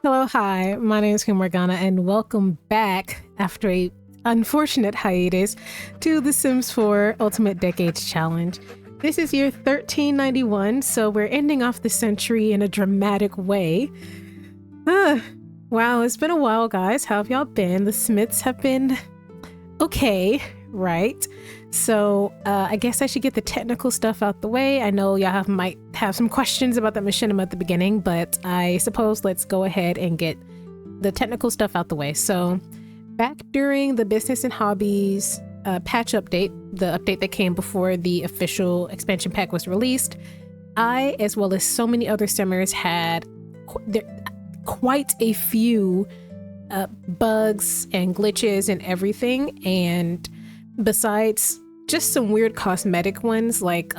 Hello, hi, my name is MomoMorgana and welcome back after a unfortunate hiatus to The Sims 4 Ultimate Decades Challenge. This is year 1391, so we're ending off the century in a dramatic way. Wow, it's been a while, guys. How have y'all been? The Smiths have been okay, right? So I guess I should get the technical stuff out the way. I know y'all might have some questions about that machinima at the beginning, but I suppose let's go ahead and get the technical stuff out the way. So back during the business and hobbies patch update, the update that came before the official expansion pack was released, I, as well as so many other simmers, had quite a few bugs and glitches and everything. And besides just some weird cosmetic ones like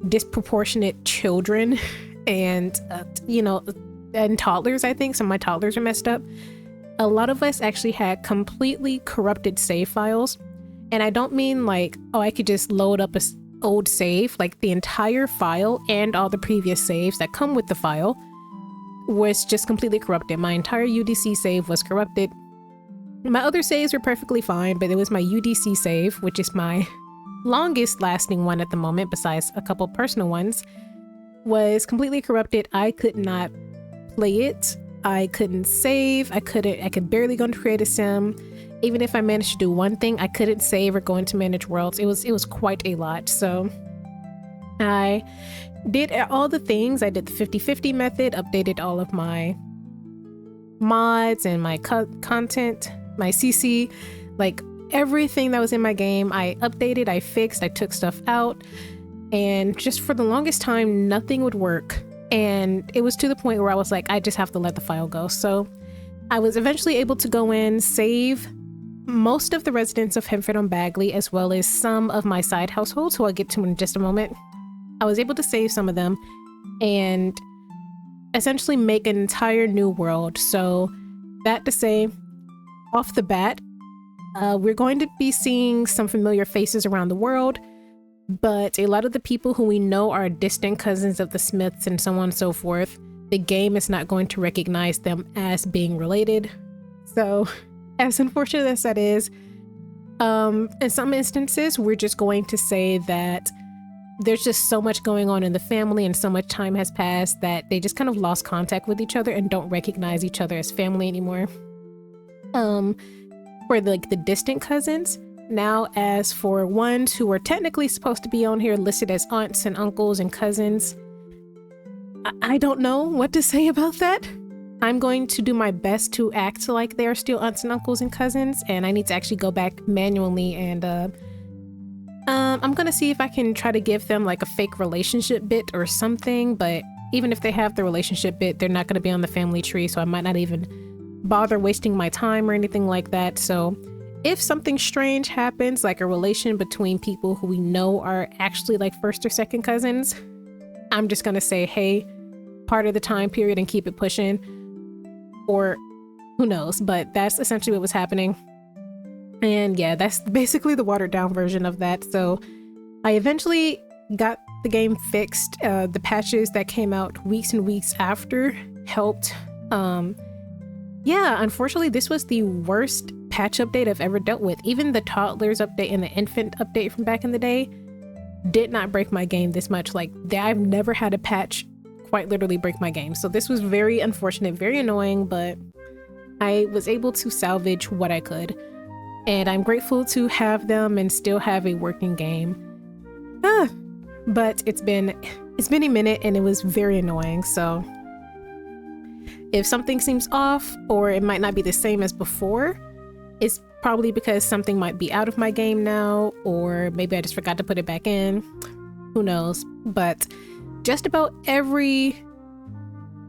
disproportionate children and and toddlers, I think some of my toddlers are messed up. A lot of us actually had completely corrupted save files, and I don't mean like, oh, I could just load up a old save. Like the entire file and all the previous saves that come with the file was just completely corrupted. My entire UDC save was corrupted. My other saves were perfectly fine, but it was my UDC save, which is my longest lasting one at the moment, besides a couple personal ones, was completely corrupted. I could not play it. I couldn't save. I could barely go into create a sim. Even if I managed to do one thing, I couldn't save or go into manage worlds. It was quite a lot. So I did all the things. I did the 50-50 method, updated all of my mods and my content, my CC, like everything that was in my game. I updated, I fixed, I took stuff out, and just for the longest time, nothing would work. And it was to the point where I was like, I just have to let the file go. So I was eventually able to go in, save most of the residents of Henford-on-Bagley, as well as some of my side households, who I'll get to in just a moment. I was able to save some of them and essentially make an entire new world. So that to say, off the bat, we're going to be seeing some familiar faces around the world, but a lot of the people who we know are distant cousins of the Smiths and so on and so forth, the game is not going to recognize them as being related. So as unfortunate as that is, in some instances, we're just going to say that there's just so much going on in the family and so much time has passed that they just kind of lost contact with each other and don't recognize each other as family anymore. For the distant cousins. Now, as for ones who are technically supposed to be on here listed as aunts and uncles and cousins, I don't know what to say about that. I'm going to do my best to act like they are still aunts and uncles and cousins, and I need to actually go back manually and I'm gonna see if I can try to give them like a fake relationship bit or something, but even if they have the relationship bit, they're not gonna be on the family tree, so I might not even bother wasting my time or anything like that. So if something strange happens, like a relation between people who we know are actually like first or second cousins, I'm just gonna say, hey, part of the time period and keep it pushing, or who knows, but that's essentially what was happening. And yeah, that's basically the watered down version of that. So I eventually got the game fixed. The patches that came out weeks and weeks after helped. Yeah, unfortunately, this was the worst patch update I've ever dealt with. Even the toddlers update and the infant update from back in the day did not break my game this much. Like, I've never had a patch quite literally break my game. So this was very unfortunate, very annoying, but I was able to salvage what I could. And I'm grateful to have them and still have a working game. But it's been a minute and it was very annoying. So if something seems off, or it might not be the same as before, it's probably because something might be out of my game now, or maybe I just forgot to put it back in. Who knows? But just about every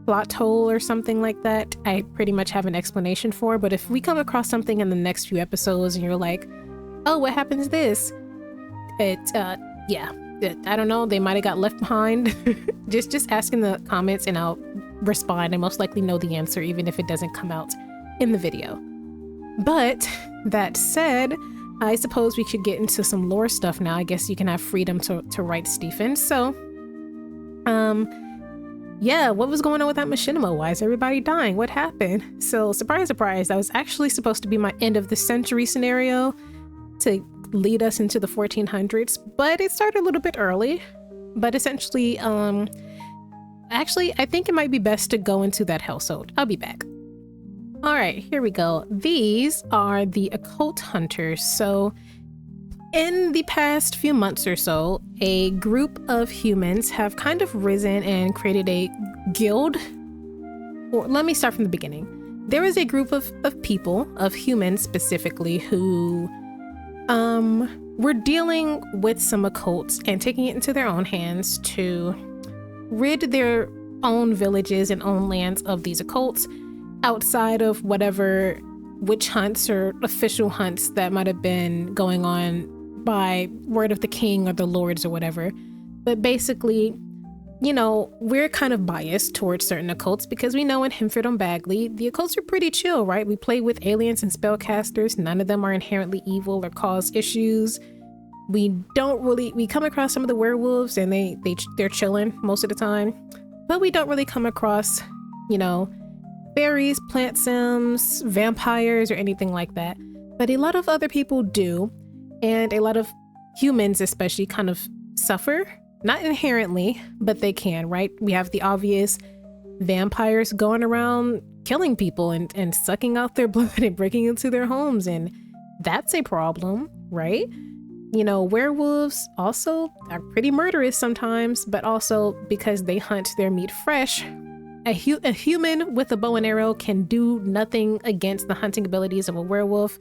plot hole or something like that, I pretty much have an explanation for. But if we come across something in the next few episodes and you're like, oh, what happens this? Yeah, I don't know, they might have got left behind. just ask in the comments and I'll respond. I most likely know the answer, even if it doesn't come out in the video. But that said, I suppose we could get into some lore stuff now. I guess you can have freedom to write Stephen. So yeah, what was going on with that machinima? Why is everybody dying? What happened? So surprise, surprise, that was actually supposed to be my end of the century scenario to lead us into the 1400s, but it started a little bit early. But essentially, actually, I think it might be best to go into that household. I'll be back. All right, here we go. These are the occult hunters. So in the past few months or so, a group of humans have kind of risen and created a guild. Or let me start from the beginning. There is a group of people, of humans specifically, who were dealing with some occults and taking it into their own hands to rid their own villages and own lands of these occults outside of whatever witch hunts or official hunts that might have been going on by word of the king or the lords or whatever. But basically, you know, we're kind of biased towards certain occults because we know in Henford-on-Bagley, the occults are pretty chill, right? We play with aliens and spellcasters. None of them are inherently evil or cause issues. We come across some of the werewolves and they're chilling most of the time, but we don't really come across, you know, fairies, plant sims, vampires, or anything like that. But a lot of other people do, and a lot of humans especially kind of suffer. Not inherently, but they can, right? We have the obvious vampires going around killing people and sucking out their blood and breaking into their homes, and that's a problem, right? You know, werewolves also are pretty murderous sometimes, but also because they hunt their meat fresh, a human with a bow and arrow can do nothing against the hunting abilities of a werewolf.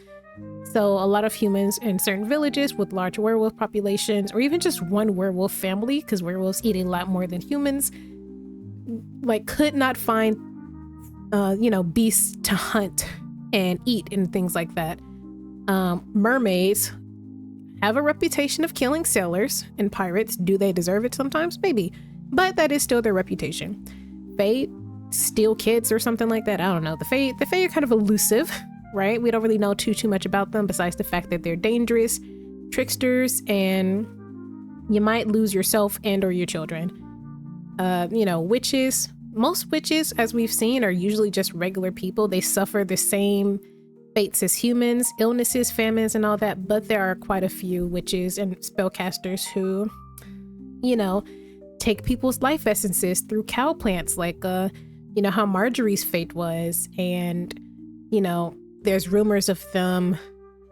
So a lot of humans in certain villages with large werewolf populations, or even just one werewolf family, because werewolves eat a lot more than humans, like could not find, you know, beasts to hunt and eat and things like that. Mermaids have a reputation of killing sailors and pirates. Do they deserve it sometimes? Maybe, but that is still their reputation. Fae steal kids or something like that. I don't know. The Fae are kind of elusive, right? We don't really know too much about them besides the fact that they're dangerous, tricksters, and you might lose yourself and or your children. You know, witches, most witches, as we've seen, are usually just regular people. They suffer the same fates as humans, illnesses, famines, and all that, but there are quite a few witches and spellcasters who, you know, take people's life essences through cow plants, like you know how Marjorie's fate was, and you know, there's rumors of them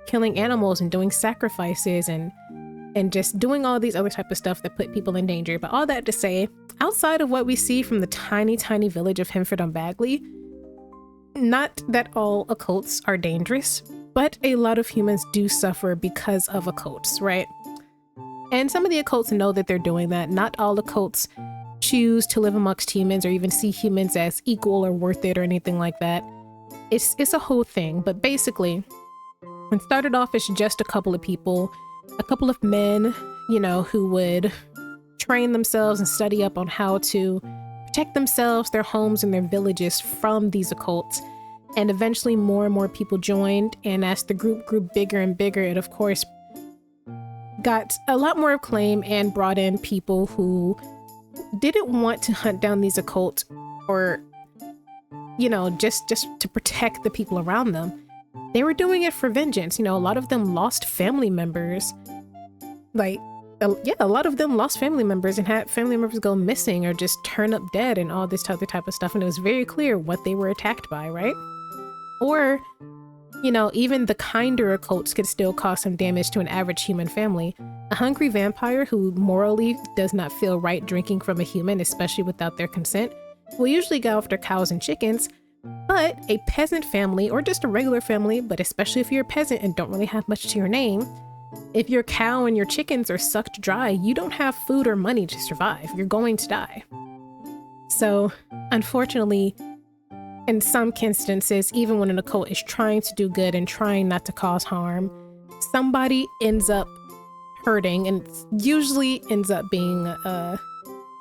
killing animals and doing sacrifices and just doing all these other type of stuff that put people in danger. But all that to say, outside of what we see from the tiny village of Henford-on-Bagley, not that all occults are dangerous, but a lot of humans do suffer because of occults, right? And some of the occults know that they're doing that. Not all occults choose to live amongst humans or even see humans as equal or worth it or anything like that. It's a whole thing, but basically, it started off as just a couple of people, a couple of men, you know, who would train themselves and study up on how to protect themselves, their homes, and their villages from these occults. And eventually more and more people joined, and as the group grew bigger and bigger, it of course got a lot more acclaim and brought in people who didn't want to hunt down these occults or, you know, just to protect the people around them. They were doing it for vengeance. You know, a lot of them lost family members. Like, yeah, a lot of them lost family members and had family members go missing or just turn up dead and all this other type of stuff. And it was very clear what they were attacked by, right? Or, you know, even the kinder occults could still cause some damage to an average human family. A hungry vampire who morally does not feel right drinking from a human, especially without their consent, will usually go after cows and chickens. But a peasant family, or just a regular family, but especially if you're a peasant and don't really have much to your name, if your cow and your chickens are sucked dry, you don't have food or money to survive. You're going to die. So, unfortunately, in some instances, even when an occult is trying to do good and trying not to cause harm, somebody ends up hurting, and usually ends up being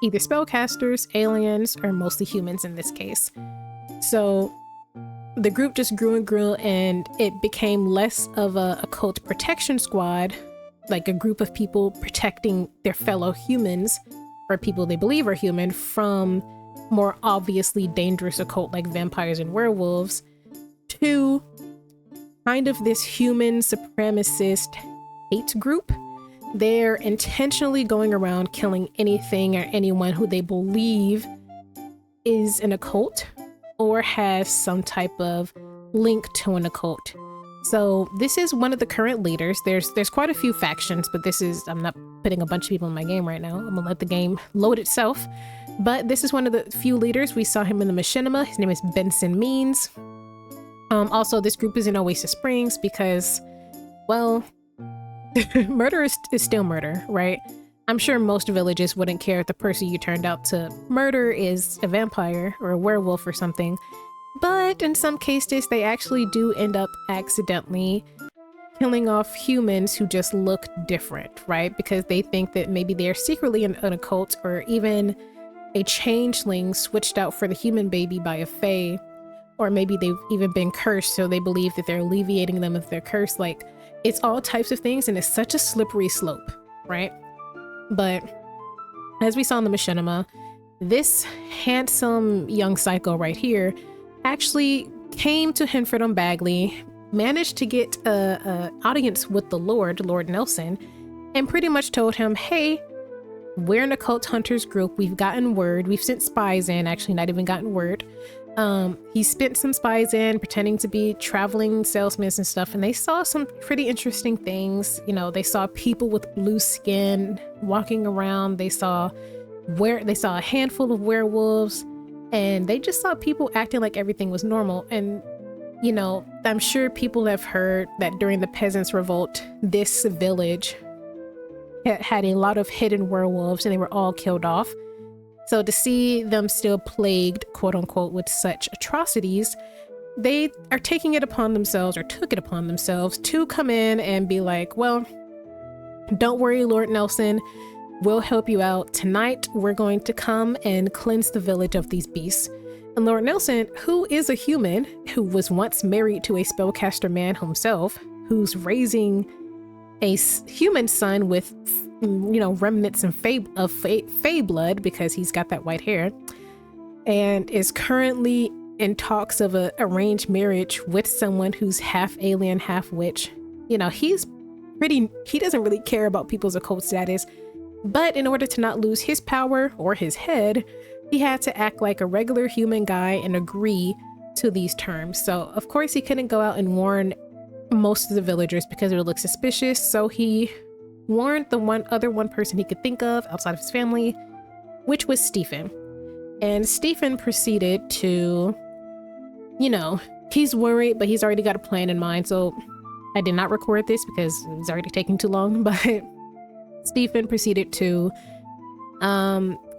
either spellcasters, aliens, or mostly humans in this case. So the group just grew and grew, and it became less of a occult protection squad, like a group of people protecting their fellow humans, or people they believe are human, from more obviously dangerous occult like vampires and werewolves, to kind of this human supremacist hate group. They're intentionally going around killing anything or anyone who they believe is an occult or has some type of link to an occult. So this is one of the current leaders. There's quite a few factions, but I'm not putting a bunch of people in my game right now. I'm gonna let the game load itself. But this is one of the few leaders. We saw him in the machinima. His name is Benson Means. Also, this group is in Oasis Springs because, well, murder is still murder, right? I'm sure most villages wouldn't care if the person you turned out to murder is a vampire or a werewolf or something. But in some cases, they actually do end up accidentally killing off humans who just look different, right? Because they think that maybe they're secretly an occult, or even a changeling switched out for the human baby by a fae, or maybe they've even been cursed, so they believe that they're alleviating them of their curse. Like, it's all types of things, and it's such a slippery slope, right? But as we saw in the machinima, this handsome young psycho right here actually came to Henford-on-Bagley, managed to get a audience with the Lord Nelson, and pretty much told him, hey, we're an occult hunters group. We've gotten word. We've sent spies in, actually not even gotten word. He spent some spies in pretending to be traveling salesmen and stuff, and they saw some pretty interesting things. You know, they saw people with blue skin walking around. They saw a handful of werewolves, and they just saw people acting like everything was normal. And, you know, I'm sure people have heard that during the Peasants' Revolt, this village had a lot of hidden werewolves, and they were all killed off. So to see them still plagued, quote unquote, with such atrocities, they are taking it upon themselves, or took it upon themselves, to come in and be like, well, don't worry, Lord Nelson, we'll help you out. Tonight, we're going to come and cleanse the village of these beasts. And Lord Nelson, who is a human, who was once married to a spellcaster man himself, who's raising a human son with, you know, remnants of fae blood, because he's got that white hair, and is currently in talks of a arranged marriage with someone who's half alien, half witch. You know, he doesn't really care about people's occult status, but in order to not lose his power or his head, he had to act like a regular human guy and agree to these terms. So of course he couldn't go out and warn most of the villagers because it would look suspicious. So he warned the one person he could think of outside of his family, which was Stephen. And Stephen proceeded to, you know, he's worried, but he's already got a plan in mind. So I did not record this because it was already taking too long, but Stephen proceeded to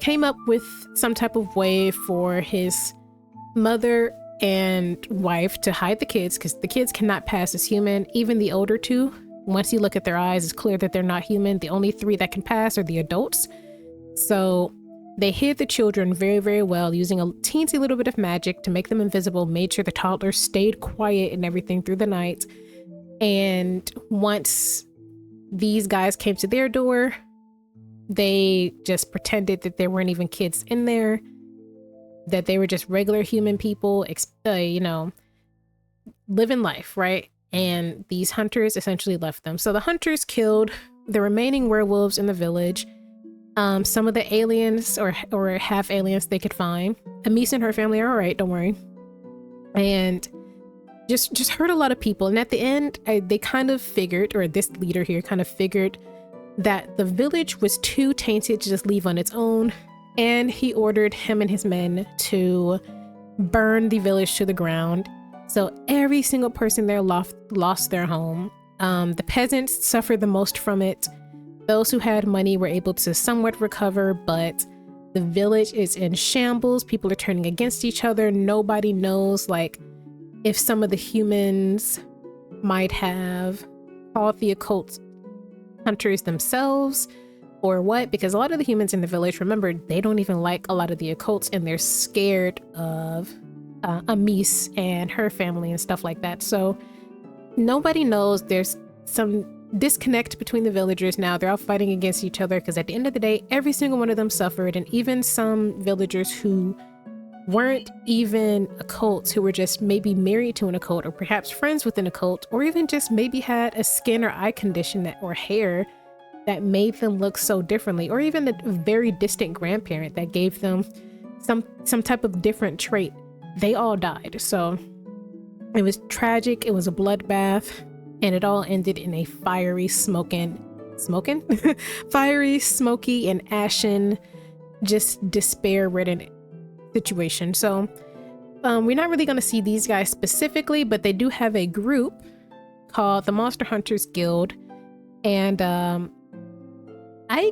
came up with some type of way for his mother and wife to hide the kids, because the kids cannot pass as human. Even the older two, once you look at their eyes, it's clear that they're not human. The only three that can pass are the adults. So they hid the children very, very well, using a teensy little bit of magic to make them invisible, made sure the toddlers stayed quiet and everything through the night. And once these guys came to their door, they just pretended that there weren't even kids in there, that they were just regular human people, you know, living life, right? And these hunters essentially left them. So the hunters killed the remaining werewolves in the village, some of the aliens or half aliens they could find. Amice and her family are all right, don't worry. And just hurt a lot of people. And at the end, they kind of figured, or this leader here kind of figured, that the village was too tainted to just leave on its own. And he ordered him and his men to burn the village to the ground. So every single person there lost their home. The peasants suffered the most from it. Those who had money were able to somewhat recover, but the village is in shambles. People are turning against each other. Nobody knows, like, if some of the humans might have called the occult hunters themselves or what, because a lot of the humans in the village, remember, they don't even like a lot of the occults, and they're scared of Amice and her family and stuff like that. So nobody knows. There's some disconnect between the villagers now. They're all fighting against each other because at the end of the day, every single one of them suffered. And even some villagers who weren't even occults, who were just maybe married to an occult, or perhaps friends with an occult, or even just maybe had a skin or eye condition that, or hair that made them look so differently, or even a very distant grandparent that gave them some type of different trait. They all died. So it was tragic. It was a bloodbath, and it all ended in a fiery, fiery, smoky, and ashen, just despair-ridden situation. So we're not really going to see these guys specifically, but they do have a group called the Monster Hunters Guild, and I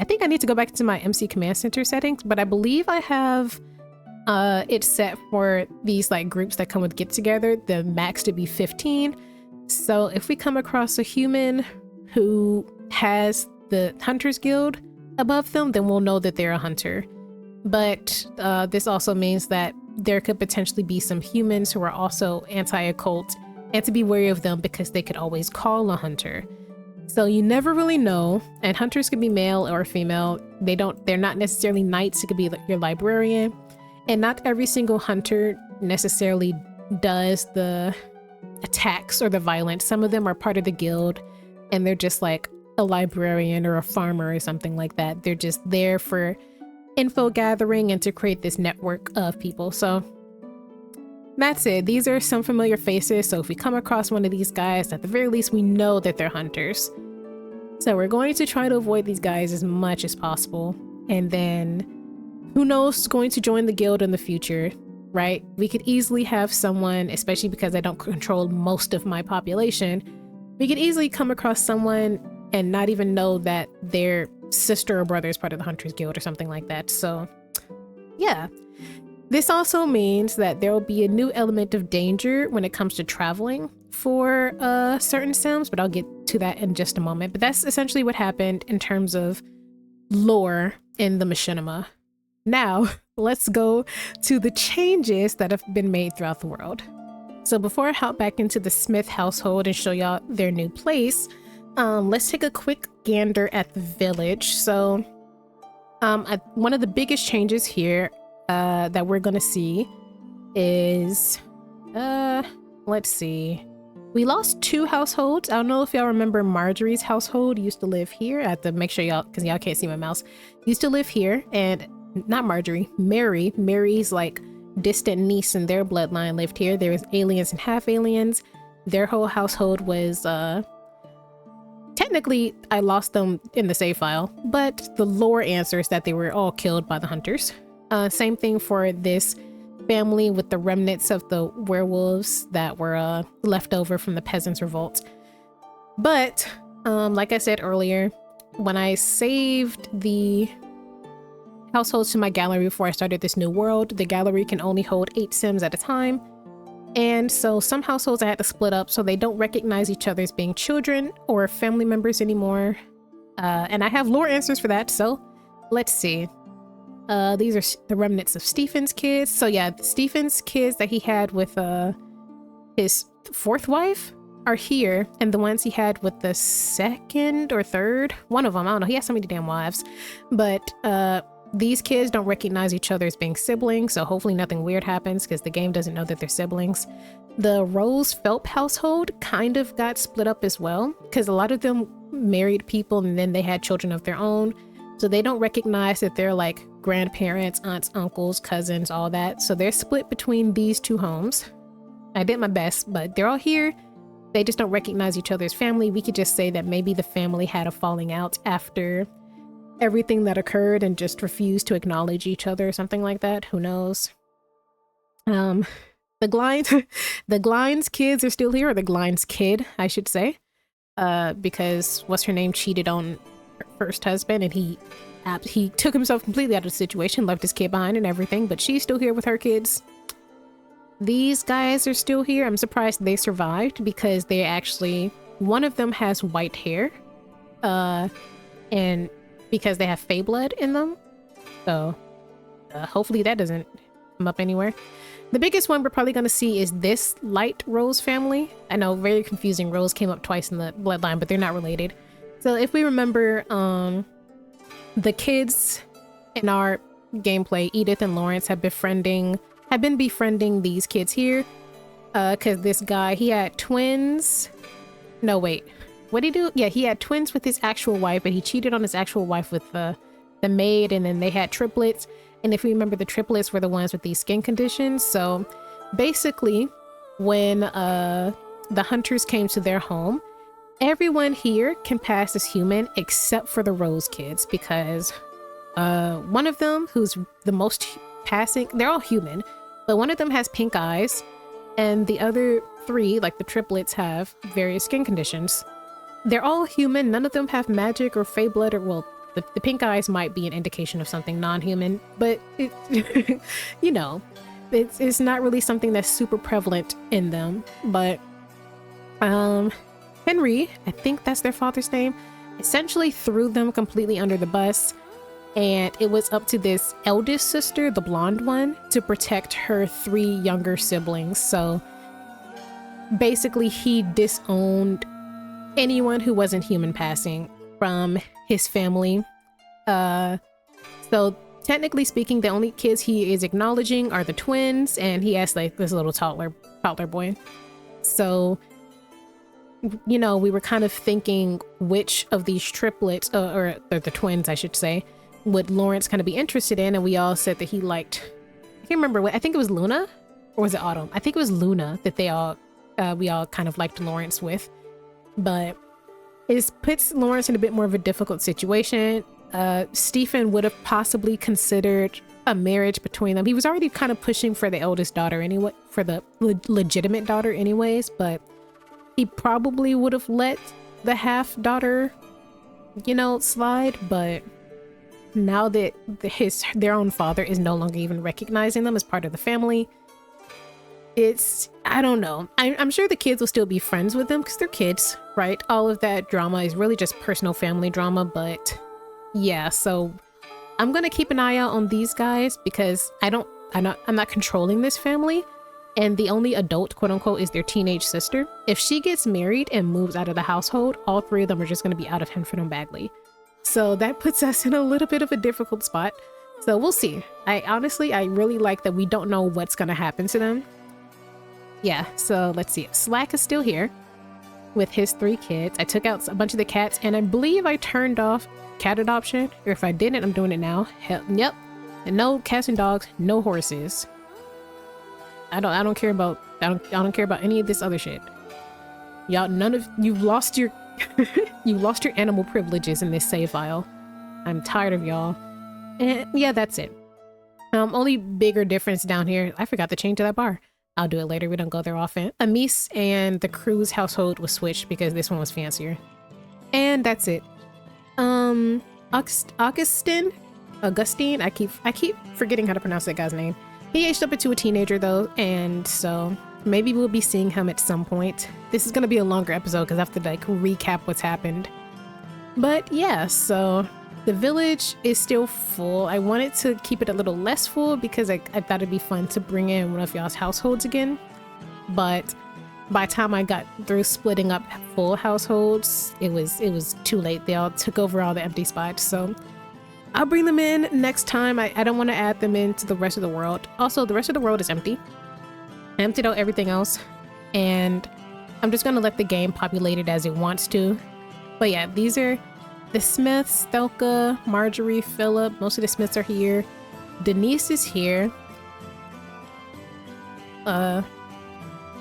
think I need to go back to my MC Command Center settings, but I believe I have it set for these like groups that come with get together, the max to be 15. So if we come across a human who has the Hunters Guild above them, then we'll know that they're a hunter. But this also means that there could potentially be some humans who are also anti-occult, and to be wary of them because they could always call a hunter. So you never really know, and hunters could be male or female. They're not necessarily knights. It could be your librarian, and not every single hunter necessarily does the attacks or the violence. Some of them are part of the guild, and they're just like a librarian or a farmer or something like that. They're just there for info gathering and to create this network of people. So that's it. These are some familiar faces. So if we come across one of these guys, at the very least, we know that they're hunters. So we're going to try to avoid these guys as much as possible. And then who knows who's going to join the guild in the future, right? We could easily have someone, especially because I don't control most of my population, we could easily come across someone and not even know that their sister or brother is part of the Hunters Guild or something like that. So yeah. This also means that there will be a new element of danger when it comes to traveling for certain sims, but I'll get to that in just a moment. But that's essentially what happened in terms of lore in the machinima. Now, let's go to the changes that have been made throughout the world. So before I hop back into the Smith household and show y'all their new place, let's take a quick gander at the village. So one of the biggest changes here that we're gonna see is let's see, we lost 2 households. I don't know if y'all remember Marjorie's household used to live here. I have to make sure y'all, because y'all can't see my mouse, used to live here. And not Marjorie, Mary's like distant niece and their bloodline lived here. There was aliens and half aliens. Their whole household was technically I lost them in the save file, but the lore answers that they were all killed by the hunters. Same thing for this family with the remnants of the werewolves that were left over from the peasants' revolt. But like I said earlier, when I saved the households to my gallery before I started this new world, the gallery can only hold 8 sims at a time. And so some households I had to split up so they don't recognize each other as being children or family members anymore. And I have lore answers for that, so let's see. These are the remnants of Stephen's kids. So yeah, Stephen's kids that he had with his 4th wife are here, and the ones he had with the 2nd or 3rd, one of them, I don't know, he has so many damn wives, but these kids don't recognize each other as being siblings, so hopefully nothing weird happens because the game doesn't know that they're siblings. The Rose Phelps household kind of got split up as well because a lot of them married people and then they had children of their own, so they don't recognize that they're like grandparents, aunts, uncles, cousins, all that. So they're split between these 2 homes. I did my best, but they're all here. They just don't recognize each other's family. We could just say that maybe the family had a falling out after everything that occurred and just refused to acknowledge each other or something like that. Who knows? The Glines kids are still here, or the Glines kid, I should say, because what's her name cheated on her first husband, and he took himself completely out of the situation, left his kid behind and everything, but she's still here with her kids. These guys are still here. I'm surprised they survived because they actually, one of them has white hair, and because they have Fey blood in them. So hopefully that doesn't come up anywhere. The biggest one we're probably going to see is this Light Rose family. I know, very confusing. Rose came up twice in the bloodline, but they're not related. So if we remember, the kids in our gameplay, Edith and Lawrence have been befriending these kids here. Because this guy, he had twins. No, wait. What did he do? Yeah, he had twins with his actual wife, but he cheated on his actual wife with the maid, and then they had triplets. And if you remember, the triplets were the ones with these skin conditions. So basically, when the hunters came to their home, everyone here can pass as human except for the Rose kids, because one of them, who's the most passing, they're all human, but one of them has pink eyes, and the other three, like the triplets, have various skin conditions. They're all human. None of them have magic or fey blood, or, well, the pink eyes might be an indication of something non-human, but it, you know, it's not really something that's super prevalent in them. But Henry, I think that's their father's name, essentially threw them completely under the bus, and it was up to this eldest sister, the blonde one, to protect her three younger siblings. So basically he disowned anyone who wasn't human passing from his family. So technically speaking, the only kids he is acknowledging are the twins, and he has like this little toddler boy. So, you know, we were kind of thinking which of these triplets, or the twins, I should say, would Lawrence kind of be interested in, and we all said that he liked, I can't remember what, I think it was Luna, or was it Autumn? I think it was Luna that we all kind of liked Lawrence with. But it puts Lawrence in a bit more of a difficult situation. Stephen would have possibly considered a marriage between them. He was already kind of pushing for the eldest daughter anyway, for the legitimate daughter anyways, but he probably would have let the half daughter, you know, slide. But now that their own father is no longer even recognizing them as part of the family, I don't know. I'm sure the kids will still be friends with them because they're kids, right? All of that drama is really just personal family drama. But yeah, so I'm gonna keep an eye out on these guys, because I'm not controlling this family, and the only adult, quote unquote, is their teenage sister. If she gets married and moves out of the household, all three of them are just gonna be out of Henford-on-Bagley. So that puts us in a little bit of a difficult spot. So we'll see. I really like that we don't know what's gonna happen to them. Yeah, so let's see. Slack is still here with his three kids. I took out a bunch of the cats, and I believe I turned off cat adoption, or if I didn't, I'm doing it now. Yep. And no cats and dogs, no horses. I don't care about any of this other shit. Y'all, you've lost your you lost your animal privileges in this save file. I'm tired of y'all. And yeah, that's it. Only bigger difference down here. I forgot to change to that bar. I'll do it later. We don't go there often. Amice and the crew's household was switched because this one was fancier. And that's it. Augustine, I keep forgetting how to pronounce that guy's name. He aged up into a teenager though, and so maybe we'll be seeing him at some point. This is gonna be a longer episode because I have to like recap what's happened. But yeah, so the village is still full. I wanted to keep it a little less full because I thought it'd be fun to bring in one of y'all's households again. But by the time I got through splitting up full households, it was too late. They all took over all the empty spots. So I'll bring them in next time. I don't want to add them into the rest of the world. Also, the rest of the world is empty. I emptied out everything else, and I'm just gonna let the game populate it as it wants to. But yeah, these are the Smiths, Thelka, Marjorie, Philip. Most of the Smiths are here. Denise is here.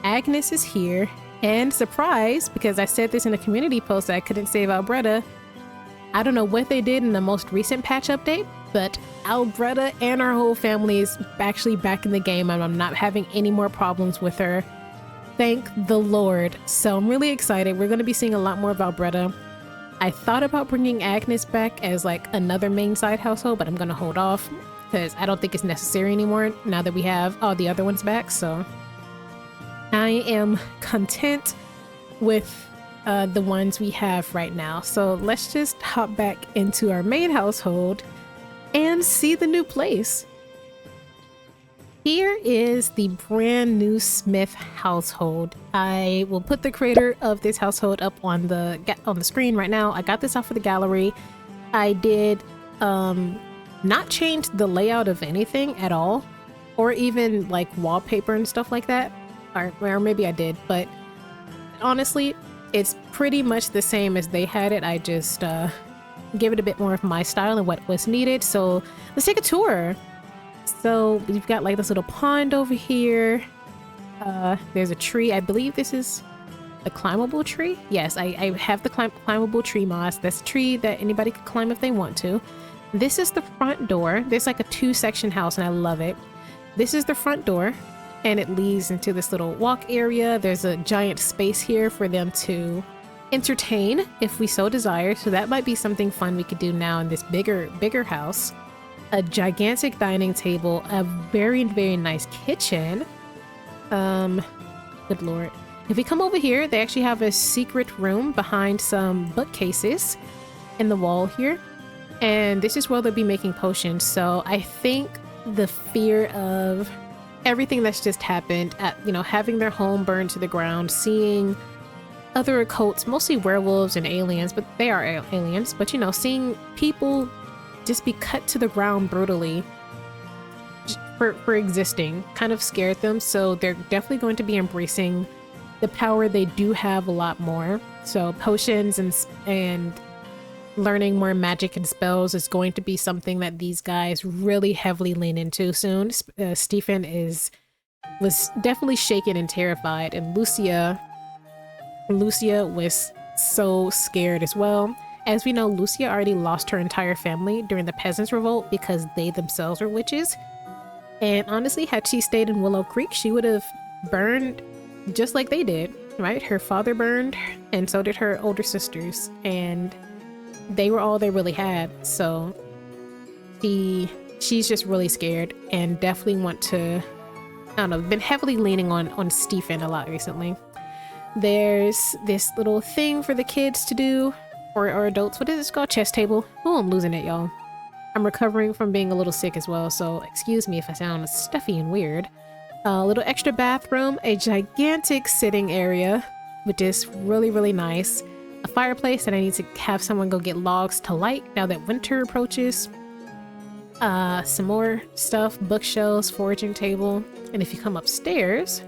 Agnes is here. And surprise, because I said this in a community post that I couldn't save Albretta. I don't know what they did in the most recent patch update, but Albretta and our whole family is actually back in the game, and I'm not having any more problems with her. Thank the Lord. So I'm really excited. We're going to be seeing a lot more of Albretta. I thought about bringing Agnes back as like another main side household, but I'm going to hold off because I don't think it's necessary anymore now that we have all the other ones back. So I am content with the ones we have right now. So let's just hop back into our main household and see the new place. Here is the brand new Smith household. I will put the creator of this household up on the screen right now. I got this off of the gallery. I did not changed the layout of anything at all, or even like wallpaper and stuff like that. Or maybe I did, but honestly, it's pretty much the same as they had it. I just give it a bit more of my style and what was needed. So let's take a tour. So we've got like this little pond over here. There's a tree. I believe this is a climbable tree. Yes, I have the climbable tree moss. That's a tree that anybody could climb if they want to. This is the front door. There's like a 2-section house and I love it. This is the front door and it leads into this little walk area. There's a giant space here for them to entertain if we so desire. So that might be something fun we could do now in this bigger house. A gigantic dining table, a very nice kitchen. Good lord. If we come over here, they actually have a secret room behind some bookcases in the wall here. And this is where they'll be making potions. So I think the fear of everything that's just happened, at, you know, having their home burned to the ground, seeing other occults, mostly werewolves and aliens, but they are aliens, but you know, seeing people just be cut to the ground brutally for existing kind of scared them. So they're definitely going to be embracing the power they do have a lot more. So potions and learning more magic and spells is going to be something that these guys really heavily lean into soon. Stephen was definitely shaken and terrified, and Lucia was so scared as well. As we know, Lucia already lost her entire family during the Peasants' Revolt because they themselves were witches. And honestly, had she stayed in Willow Creek, she would have burned just like they did, right? Her father burned, and so did her older sisters, and they were all they really had. So she's just really scared and definitely want to, I don't know, been heavily leaning on Stephen a lot recently. There's this little thing for the kids to do, or adults. What is this called? Chess table. Oh, I'm losing it, y'all. I'm recovering from being a little sick as well, so excuse me if I sound stuffy and weird. A little extra bathroom, a gigantic sitting area, which is really nice. A fireplace that I need to have someone go get logs to light now that winter approaches. Some more stuff, bookshelves, foraging table. And if you come upstairs,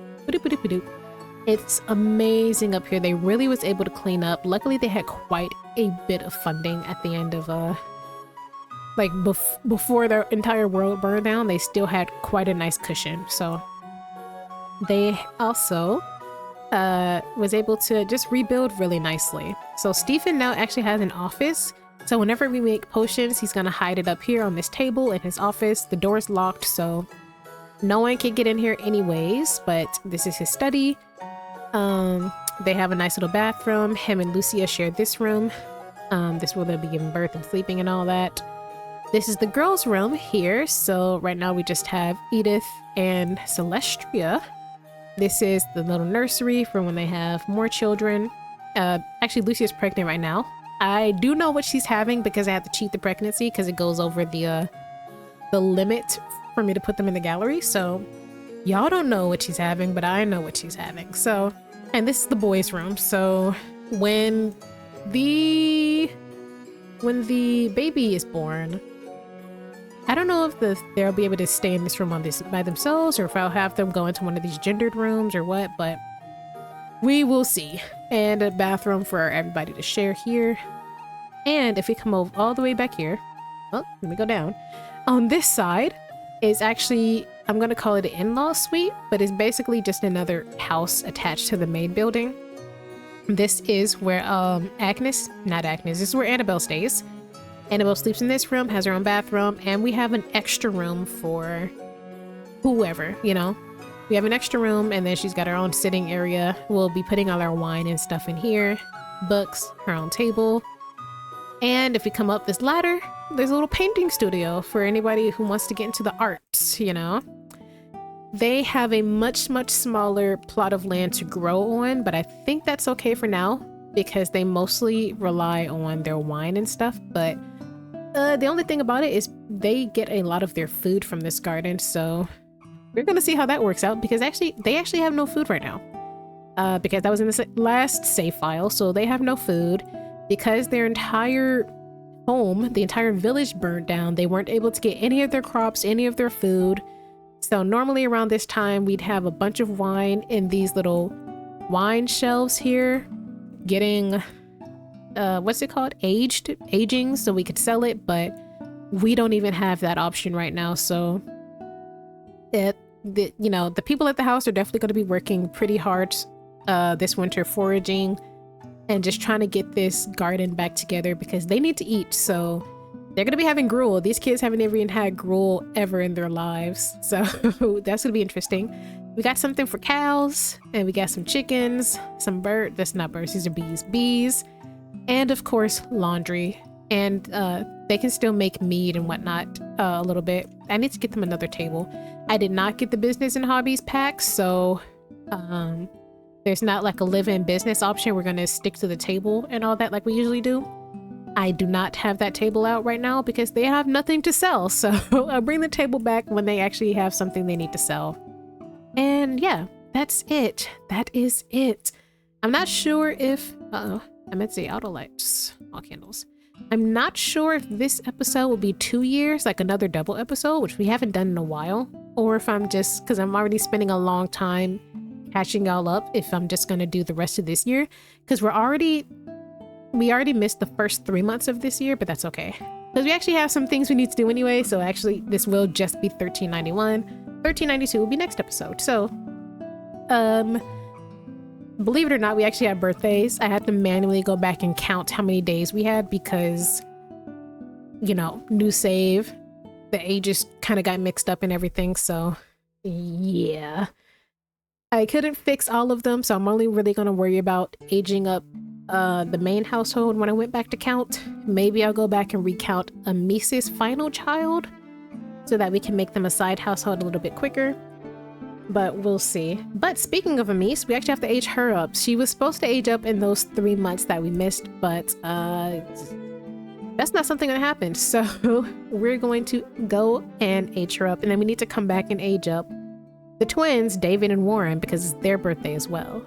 it's amazing up here. They really was able to clean up. Luckily, they had quite a bit of funding at the end of before their entire world burned down. They still had quite a nice cushion. So they also was able to just rebuild really nicely. So Stephen now actually has an office. So whenever we make potions, he's gonna hide it up here on this table in his office. The door's locked, so no one can get in here anyways, but this is his study. They have a nice little bathroom. Him and Lucia share this room. This is where they'll be giving birth and sleeping and all that. This is the girls' room here. So right now we just have Edith and Celestria. This is the little nursery for when they have more children. Actually, Lucia's pregnant right now. I do know what she's having because I have to cheat the pregnancy because it goes over the limit for me to put them in the gallery. So y'all don't know what she's having, but I know what she's having. So, and this is the boys' room. So when the baby is born, I don't know if they'll be able to stay in this room by themselves, or if I'll have them go into one of these gendered rooms or what, but we will see. And a bathroom for everybody to share here. And if we come over all the way back here, oh, let me go down. On this side is actually, I'm going to call it an in-law suite, but it's basically just another house attached to the main building. This is where this is where Annabelle stays. Annabelle sleeps in this room, has her own bathroom, and we have an extra room for whoever, you know. We have an extra room, and then she's got her own sitting area. We'll be putting all our wine and stuff in here. Books, her own table. And if we come up this ladder, there's a little painting studio for anybody who wants to get into the arts, you know. They have a much smaller plot of land to grow on, but I think that's okay for now because they mostly rely on their wine and stuff. But the only thing about it is they get a lot of their food from this garden, so we're gonna see how that works out because they actually have no food right now. Because that was in the last save file, so they have no food because their entire home, the entire village burned down. They weren't able to get any of their crops, any of their food. So normally around this time, we'd have a bunch of wine in these little wine shelves here, getting, what's it called? Aging, so we could sell it, but we don't even have that option right now. So the people at the house are definitely going to be working pretty hard this winter, foraging and just trying to get this garden back together because they need to eat. So they're going to be having gruel. These kids haven't even had gruel ever in their lives. So that's going to be interesting. We got something for cows, and we got some chickens, some birds. That's not birds, these are bees. Bees, and of course, laundry. And they can still make mead and whatnot a little bit. I need to get them another table. I did not get the business and hobbies pack, so there's not like a live-in business option. We're going to stick to the table and all that like we usually do. I do not have that table out right now because they have nothing to sell. So I'll bring the table back when they actually have something they need to sell. And yeah, that's it. That is it. I'm not sure if, I meant to say auto lights, all candles. I'm not sure if this episode will be 2 years, like another double episode, which we haven't done in a while, or if I'm just, because I'm already spending a long time catching y'all up, if I'm just going to do the rest of this year, because we already missed the first 3 months of this year, but that's okay. Because we actually have some things we need to do anyway, so actually this will just be 1391. 1392 will be next episode. So, believe it or not, we actually have birthdays. I had to manually go back and count how many days we had because, new save. The ages kind of got mixed up and everything, so yeah. I couldn't fix all of them, so I'm only really going to worry about aging up the main household when I went back to count. Maybe I'll go back and recount Amice's final child so that we can make them a side household a little bit quicker. But we'll see. But speaking of Amice, we actually have to age her up. She was supposed to age up in those 3 months that we missed, but that's not something that happened. So we're going to go and age her up, and then we need to come back and age up the twins, David and Warin, because it's their birthday as well.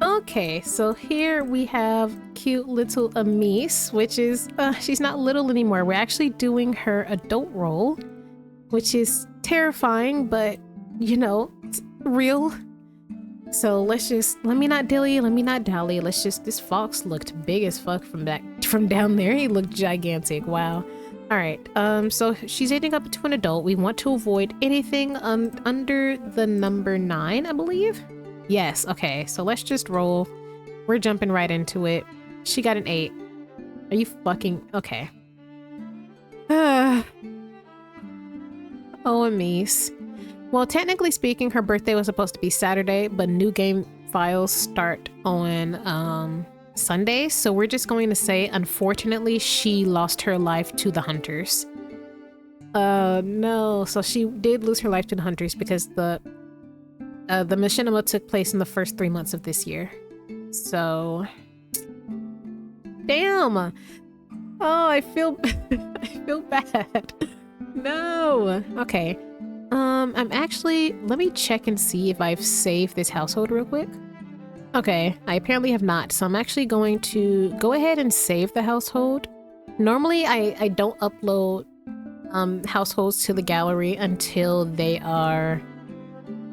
Okay, so here we have cute little Amice, which is, she's not little anymore. We're actually doing her adult role, which is terrifying, but it's real. So let me not dally. This fox looked big as fuck from down there. He looked gigantic. Wow. All right. So she's aging up to an adult. We want to avoid anything under the number 9, I believe. Yes. Okay. So let's just roll. We're jumping right into it. She got an 8. Are you fucking okay? Oh, Amice. Well, technically speaking, her birthday was supposed to be Saturday, but new game files start on Sunday. So we're just going to say, unfortunately, she lost her life to the hunters. No. So she did lose her life to the hunters because the machinima took place in the first 3 months of this year. So, damn. Oh, I feel bad. No. Okay. Let me check and see if I've saved this household real quick. Okay, I apparently have not, so I'm actually going to go ahead and save the household. Normally, I don't upload households to the gallery until they are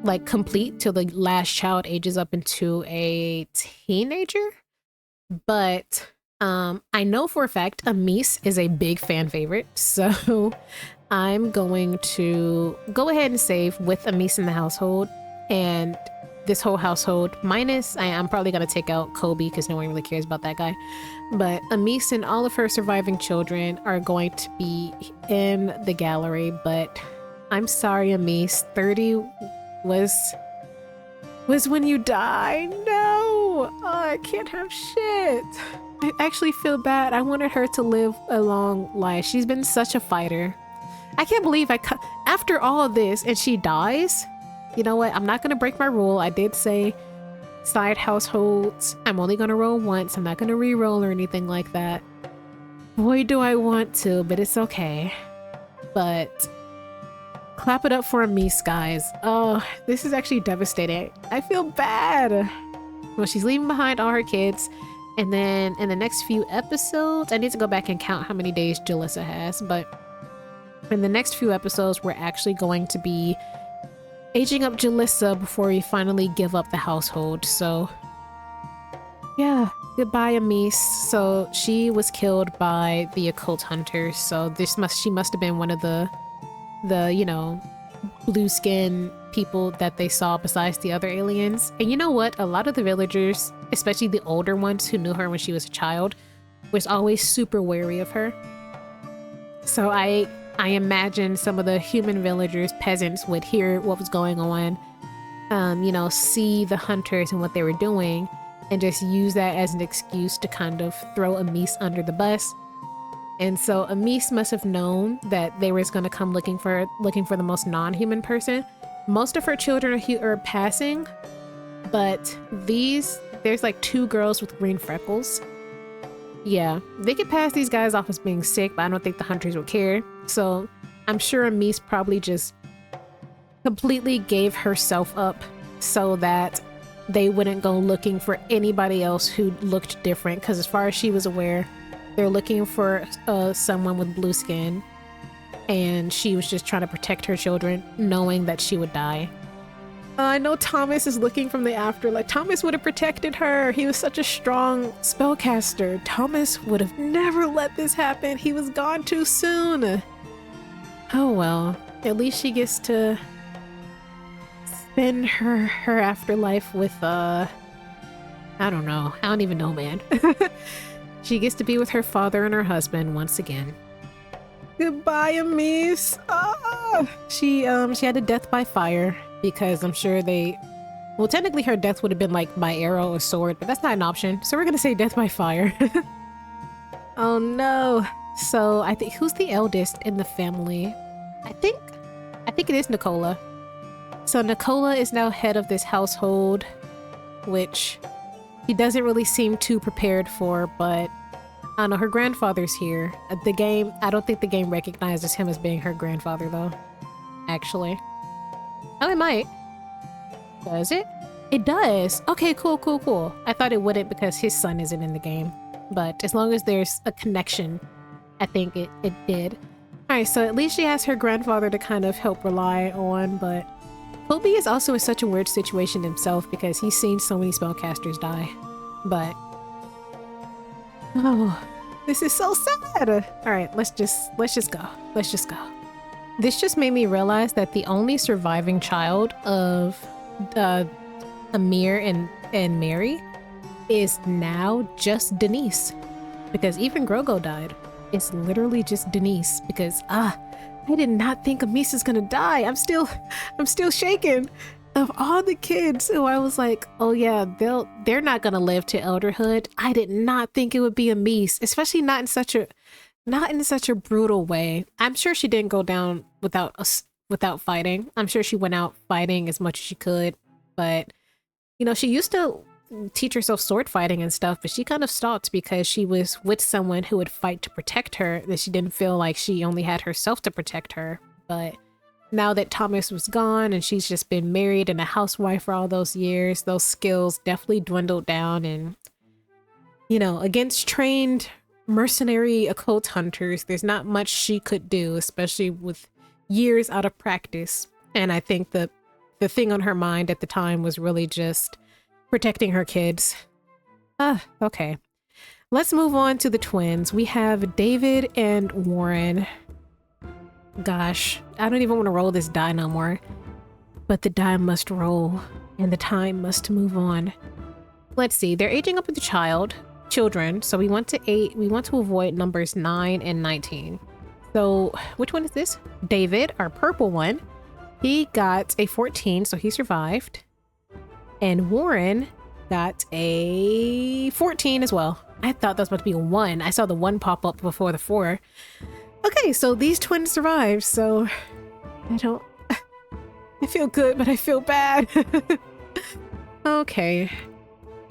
like complete, till the last child ages up into a teenager. But I know for a fact Amice is a big fan favorite, so I'm going to go ahead and save with Amice in the household, and this whole household minus, I'm probably going to take out Kobe because no one really cares about that guy, but Amice and all of her surviving children are going to be in the gallery. But I'm sorry, Amice, 30 was when you die. No, oh, I can't have shit. I actually feel bad. I wanted her to live a long life. She's been such a fighter. I can't believe after all of this and she dies. You know what? I'm not going to break my rule. I did say side households. I'm only going to roll once. I'm not going to re-roll or anything like that. Boy, do I want to, but it's okay. But clap it up for Amice, guys. Oh, this is actually devastating. I feel bad. Well, she's leaving behind all her kids, And then in the next few episodes, I need to go back and count how many days Jalissa has, but in the next few episodes, we're actually going to be aging up Jalissa before we finally give up the household. So yeah, goodbye Amice. So she was killed by the occult hunters. So she must have been one of the you know, blue skin people that they saw besides the other aliens. And you know what? A lot of the villagers, especially the older ones who knew her when she was a child, was always super wary of her. So I imagine some of the human villagers, peasants, would hear what was going on, you know, see the hunters and what they were doing, and just use that as an excuse to kind of throw Amice under the bus. And so Amice must have known that they were going to come looking for the most non-human person. Most of her children are passing, but there's like 2 girls with green freckles. Yeah, they could pass these guys off as being sick, but I don't think the hunters would care. So I'm sure Amice probably just completely gave herself up so that they wouldn't go looking for anybody else who looked different. Because as far as she was aware, they're looking for someone with blue skin. And she was just trying to protect her children, knowing that she would die. I know Thomas is looking from the afterlife. Thomas would have protected her. He was such a strong spellcaster. Thomas would have never let this happen. He was gone too soon. Oh well, at least she gets to spend her afterlife with, I don't know. I don't even know, man. She gets to be with her father and her husband once again. Goodbye, Amice. She had a death by fire. Because I'm sure well, technically her death would have been like by arrow or sword, but that's not an option. So we're gonna say death by fire. Oh no. So I think, who's the eldest in the family? I think it is Nicola. So Nicola is now head of this household, which he doesn't really seem too prepared for, but I don't know, her grandfather's here. I don't think the game recognizes him as being her grandfather though, actually. Oh, it might. Does it? It does. Okay, cool. I thought it wouldn't because his son isn't in the game. But as long as there's a connection, I think it did. Alright, so at least she has her grandfather to kind of help rely on, but Kobe is also in such a weird situation himself because he's seen so many spellcasters die. But oh, this is so sad. Alright, let's just go. This just made me realize that the only surviving child of Amir and Mary is now just Denise. Because even Grogo died. It's literally just Denise because I did not think Amice is gonna die. I'm still shaken. Of all the kids who I was like, oh yeah, they're not gonna live to elderhood. I did not think it would be Amice, especially not in such a brutal way. I'm sure she didn't go down without fighting. I'm sure she went out fighting as much as she could, but you know, she used to teach herself sword fighting and stuff, but she kind of stopped because she was with someone who would fight to protect her, that she didn't feel like she only had herself to protect her. But now that Thomas was gone and she's just been married and a housewife for all those years, those skills definitely dwindled down. And you know, against trained mercenary occult hunters, there's not much she could do, especially with years out of practice. And I think the thing on her mind at the time was really just protecting her kids. Okay. Let's move on to the twins. We have David and Warin. Gosh, I don't even want to roll this die no more. But the die must roll, and the time must move on. Let's see, they're aging up with the children, so we want to avoid numbers 9 and 19. So which one is this? David, our purple one, he got a 14, so he survived. And Warin got a 14 as well. I thought that was about to be a 1. I saw the 1 pop up before the 4. Okay, so these twins survived, so I feel good, but I feel bad. Okay.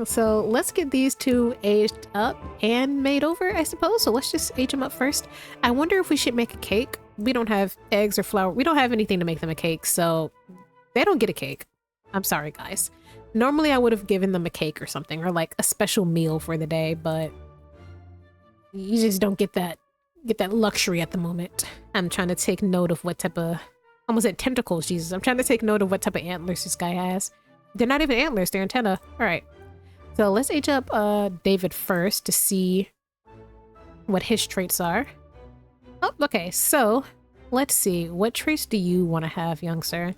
So let's get these two aged up and made over, I suppose. So let's just age them up first. I wonder if we should make a cake. We don't have eggs or flour. We don't have anything to make them a cake, so they don't get a cake. I'm sorry, guys. Normally I would have given them a cake or something, or like a special meal for the day, but you just don't get that luxury at the moment. I'm trying to take note of what type of, almost at tentacles, Jesus. I'm trying to take note of what type of antlers this guy has. They're not even antlers, they're antenna. All right. So let's age up David first to see what his traits are. Oh, okay. So let's see. What traits do you want to have, young sir?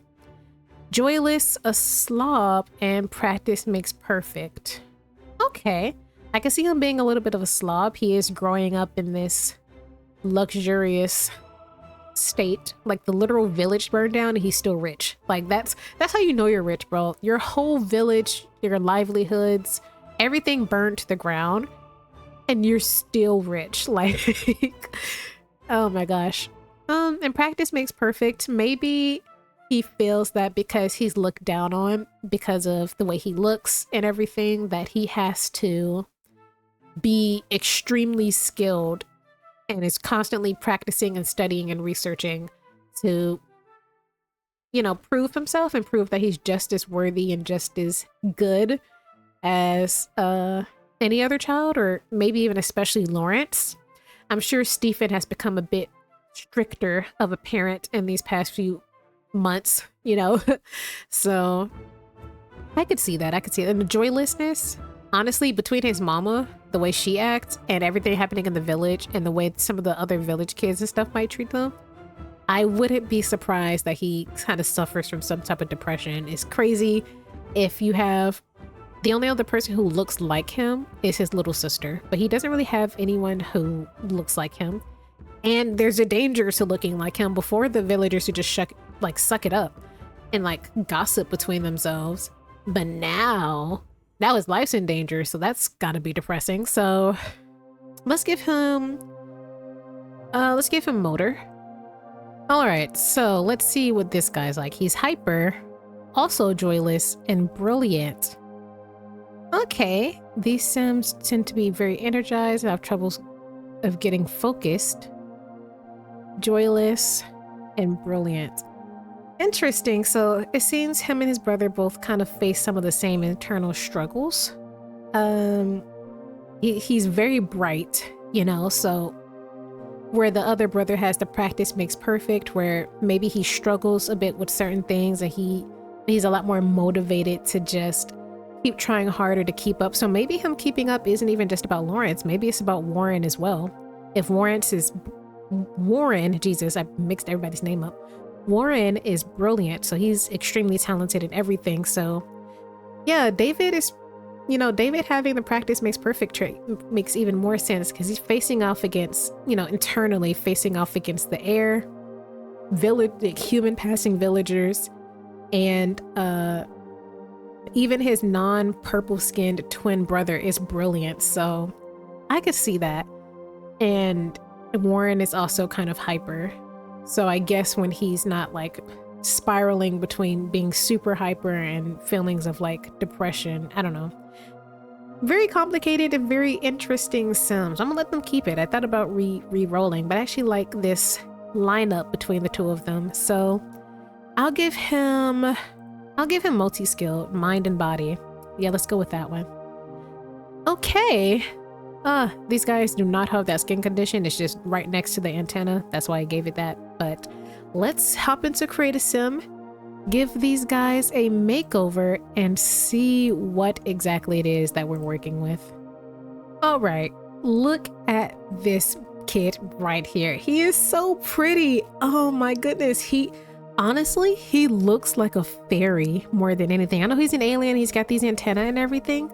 Joyless, a slob, and practice makes perfect. Okay. I can see him being a little bit of a slob. He is growing up in this luxurious state. Like the literal village burned down and he's still rich. Like that's how you know you're rich, bro. Your whole village, your livelihoods, everything burned to the ground and you're still rich. Like oh my gosh. And practice makes perfect. Maybe he feels that because he's looked down on because of the way he looks and everything, that he has to be extremely skilled and is constantly practicing and studying and researching to, you know, prove himself and prove that he's just as worthy and just as good as any other child, or maybe even especially Lawrence. I'm sure Stephen has become a bit stricter of a parent in these past few months, you know. So I could see that. And the joylessness, honestly, between his mama, the way she acts, and everything happening in the village, and the way some of the other village kids and stuff might treat them, I wouldn't be surprised that he kind of suffers from some type of depression. It's crazy. If you have, the only other person who looks like him is his little sister, but he doesn't really have anyone who looks like him. And there's a danger to looking like him. Before, the villagers who just suck it up and like gossip between themselves, but now his life's in danger, so that's gotta be depressing. So let's give him motor. All right, so let's see what this guy's like. He's hyper, also joyless, and brilliant. Okay, these Sims tend to be very energized and have troubles of getting focused. Joyless and brilliant. Interesting. So it seems him and his brother both kind of face some of the same internal struggles. He's very bright, you know, so where the other brother has the practice makes perfect, where maybe he struggles a bit with certain things and he's a lot more motivated to just keep trying harder to keep up. So maybe him keeping up isn't even just about Lawrence. Maybe it's about Warin as well. If Warin, Jesus, I mixed everybody's name up. Warin is brilliant, so he's extremely talented in everything. So yeah, David having the practice makes perfect trait makes even more sense, because he's facing off against, internally facing off against the air, human passing villagers, and even his non-purple skinned twin brother is brilliant. So I could see that. And Warin is also kind of hyper. So I guess when he's not like spiraling between being super hyper and feelings of like depression, I don't know. Very complicated and very interesting Sims. I'm gonna let them keep it. I thought about re-rolling, but I actually like this lineup between the two of them. So I'll give him multi-skilled, mind and body. Yeah, let's go with that one. Okay. These guys do not have that skin condition. It's just right next to the antenna. That's why I gave it that. But let's hop into Create a Sim, give these guys a makeover, and see what exactly it is that we're working with. All right, look at this kid right here. He is so pretty. Oh my goodness. Honestly, he looks like a fairy more than anything. I know he's an alien. He's got these antennae and everything.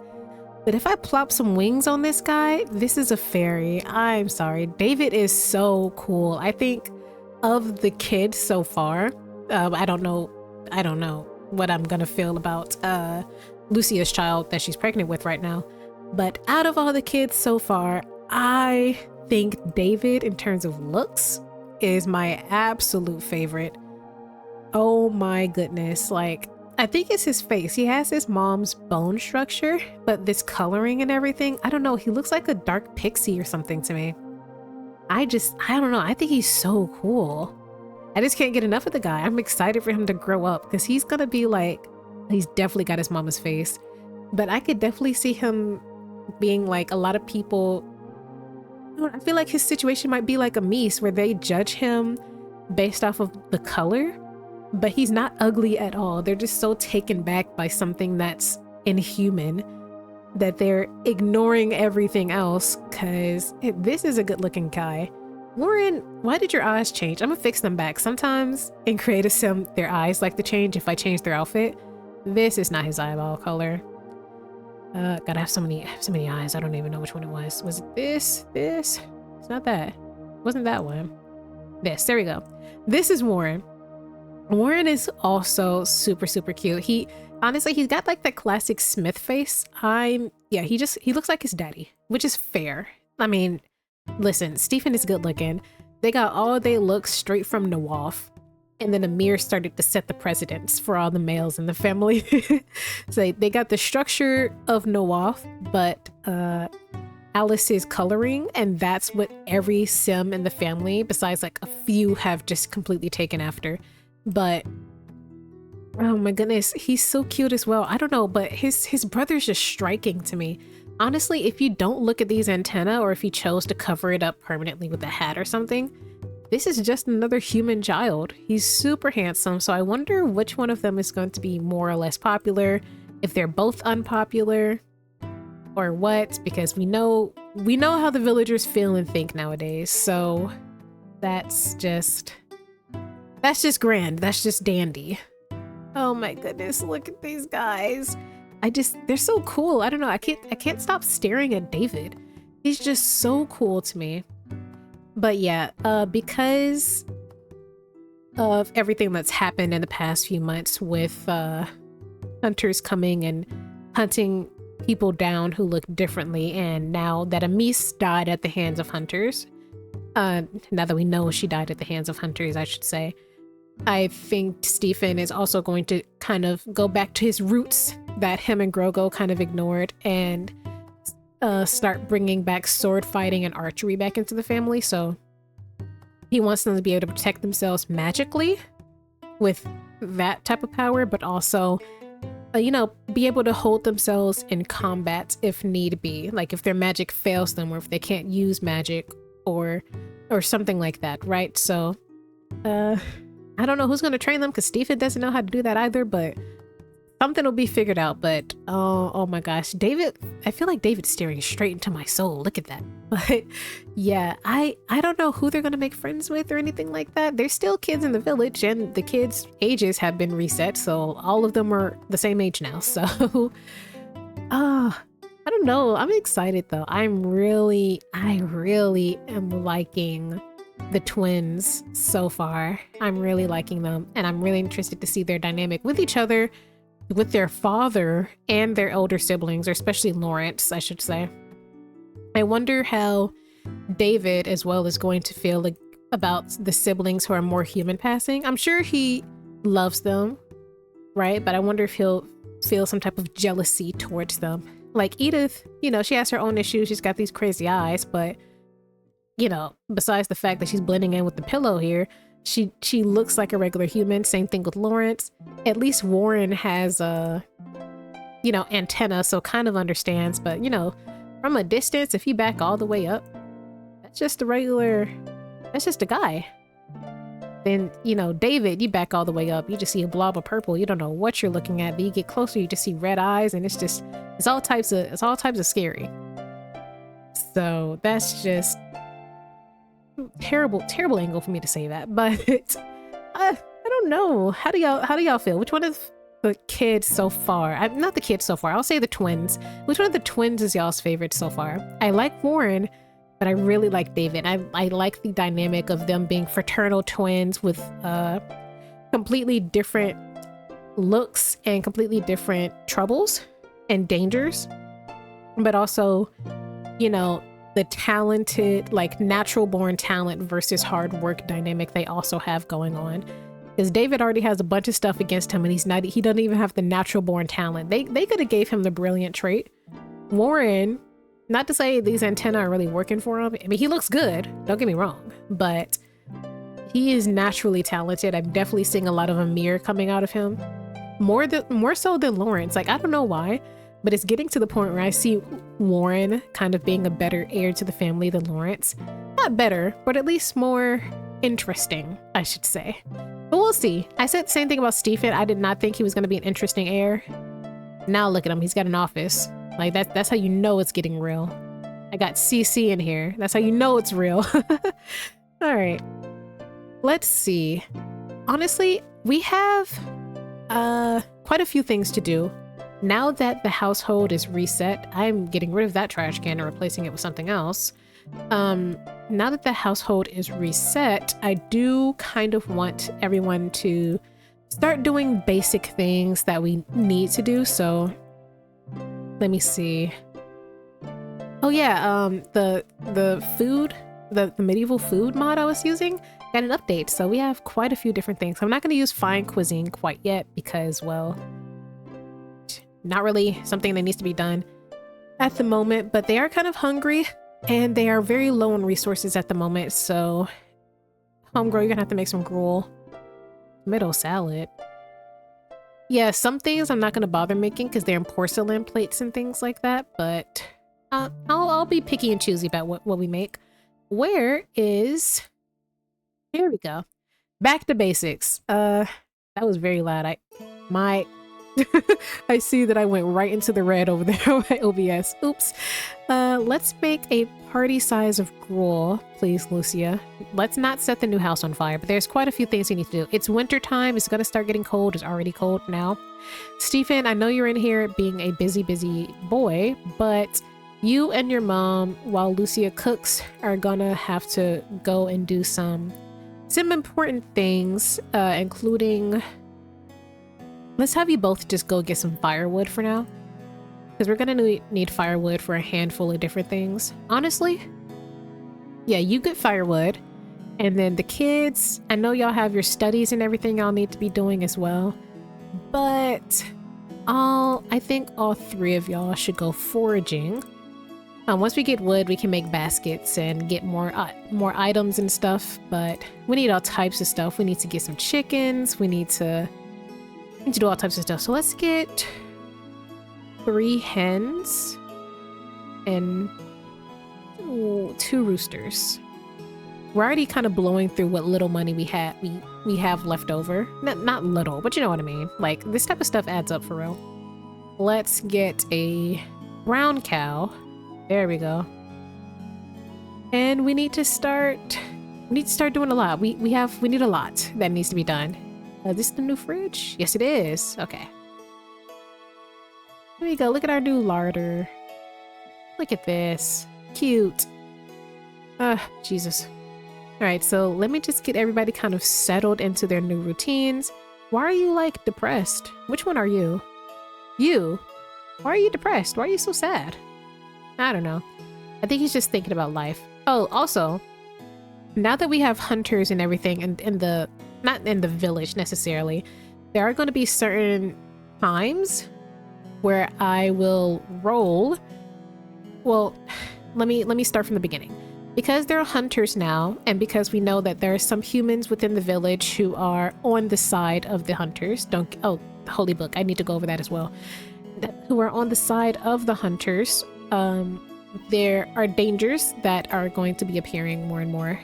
But if I plop some wings on this guy, this is a fairy. I'm sorry. David is so cool. I think of the kids so far, I don't know what I'm gonna feel about Lucia's child that she's pregnant with right now. But out of all the kids so far, I think David, in terms of looks, is my absolute favorite. Oh my goodness. Like, I think it's his face. He has his mom's bone structure, but this coloring and everything, I don't know. He looks like a dark pixie or something to me. I don't know. I think he's so cool. I just can't get enough of the guy. I'm excited for him to grow up, because he's gonna be like He's definitely got his mama's face. But I could definitely see him being like a lot of people. I feel like his situation might be like Amice, where they judge him based off of the color, but he's not ugly at all. They're just so taken back by something that's inhuman that they're ignoring everything else, because this is a good looking guy. Warin, why did your eyes change? I'm gonna fix them back. Sometimes in creative sim, their eyes like to change if I change their outfit. This is not his eyeball color. God, I have so many eyes. I don't even know which one it was. Was it this? This? It's not that. It wasn't that one. This. There we go. This is Warin. Warin is also super, super cute. Honestly, he's got like that classic Smith face. Yeah, he looks like his daddy, which is fair. I mean, listen, Stephen is good looking. They got all their looks straight from Nawaf. And then Amir started to set the precedents for all the males in the family. So they got the structure of Nawaf, but Alice's coloring, and that's what every sim in the family, besides like a few, have just completely taken after. But oh my goodness, he's so cute as well. I don't know, but his brother's just striking to me. Honestly, if you don't look at these antennae, or if he chose to cover it up permanently with a hat or something, this is just another human child. He's super handsome, so I wonder which one of them is going to be more or less popular, if they're both unpopular, or what, because we know how the villagers feel and think nowadays, so that's just grand. That's just dandy. Oh my goodness, look at these guys. They're so cool. I don't know, I can't stop staring at David. He's just so cool to me. But yeah, because of everything that's happened in the past few months with hunters coming and hunting people down who look differently, and now that Amice died at the hands of hunters, now that we know she died at the hands of hunters, I should say, I think Stephen is also going to kind of go back to his roots that him and Grogo kind of ignored, and start bringing back sword fighting and archery back into the family. So he wants them to be able to protect themselves magically with that type of power, but also be able to hold themselves in combat if need be, like if their magic fails them, or if they can't use magic, or something like that, right? So I don't know who's going to train them, because Stephen doesn't know how to do that either, but something will be figured out. But oh my gosh, David, I feel like David's staring straight into my soul. Look at that. But yeah, I don't know who they're gonna make friends with or anything like that. There's still kids in the village, and the kids' ages have been reset, so all of them are the same age now. So I don't know. I'm excited though. I really am liking the twins so far. I'm really liking them, and I'm really interested to see their dynamic with each other, with their father and their older siblings, or especially Lawrence, I should say. I wonder how David as well is going to feel about the siblings who are more human passing. I'm sure he loves them, right? But I wonder if he'll feel some type of jealousy towards them. Like Edith, she has her own issues. She's got these crazy eyes, but besides the fact that she's blending in with the pillow here, she looks like a regular human. Same thing with Lawrence. At least Warin has a antenna, so kind of understands, but from a distance, if you back all the way up, that's just a guy. Then David, you back all the way up, you just see a blob of purple. You don't know what you're looking at, but you get closer, you just see red eyes, and it's all types of scary. So that's just terrible angle for me to say that, but I don't know. How do y'all feel? Which one of the kids so far, not the kids so far, I'll say the twins, which one of the twins is y'all's favorite so far? I like Warin, but I really like David. I like the dynamic of them being fraternal twins with completely different looks and completely different troubles and dangers, but also the talented, like natural born talent versus hard work dynamic they also have going on. Because David already has a bunch of stuff against him, and he doesn't even have the natural born talent. They could have gave him the brilliant trait. Warin, not to say these antennae are really working for him. I mean, he looks good, don't get me wrong, but he is naturally talented. I'm definitely seeing a lot of Amir coming out of him. more so than Lawrence. Like, I don't know why, but it's getting to the point where I see Warin kind of being a better heir to the family than Lawrence. Not better, but at least more interesting, I should say. But we'll see. I said the same thing about Stephen. I did not think he was going to be an interesting heir. Now look at him. He's got an office. Like, that's how you know it's getting real. I got CC in here. That's how you know it's real. All right. Let's see. Honestly, we have quite a few things to do. Now that the household is reset, I'm getting rid of that trash can and replacing it with something else. Now that the household is reset, I do kind of want everyone to start doing basic things that we need to do. So let me see. Oh yeah, the food, the medieval food mod I was using got an update. So we have quite a few different things. I'm not going to use fine cuisine quite yet because, well, not really something that needs to be done at the moment, but they are kind of hungry and they are very low on resources at the moment. So homegirl, you're gonna have to make some gruel. Tomato salad. Yeah, some things I'm not gonna bother making because they're in porcelain plates and things like that, but I'll be picky and choosy about what we make. Where is... Here we go. Back to basics. That was very loud. I see that I went right into the red over there on my OBS. Oops. Let's make a party size of gruel, please, Lucia. Let's not set the new house on fire, but there's quite a few things you need to do. It's winter time. It's going to start getting cold. It's already cold now. Stephen, I know you're in here being a busy boy, but you and your mom, while Lucia cooks, are gonna have to go and do some important things, including... Let's have you both just go get some firewood for now. Because we're going to need firewood for a handful of different things. Honestly, yeah, you get firewood. And then the kids, I know y'all have your studies and everything y'all need to be doing as well. But I think all three of y'all should go foraging. Once we get wood, we can make baskets and get more items and stuff. But we need all types of stuff. We need to get some chickens. We need to do all types of stuff. So let's get 3 hens and 2 roosters. We're already kind of blowing through what little money we have left over. Not little, but you know what I mean. Like, this type of stuff adds up for real. Let's get a brown cow. There we go. And we need to start doing a lot. We need a lot that needs to be done. This is the new fridge? Yes, it is. Okay. There we go. Look at our new larder. Look at this. Cute. Jesus. All right, so let me just get everybody kind of settled into their new routines. Why are you, like, depressed? Which one are you? You? Why are you depressed? Why are you so sad? I don't know. I think he's just thinking about life. Oh, also, now that we have hunters and everything not in the village necessarily, there are going to be certain times where I will roll. Well, let me start from the beginning. Because there are hunters now, and because we know that there are some humans within the village who are on the side of the hunters. Oh, the holy book. I need to go over that as well. Who are on the side of the hunters. There are dangers that are going to be appearing more and more.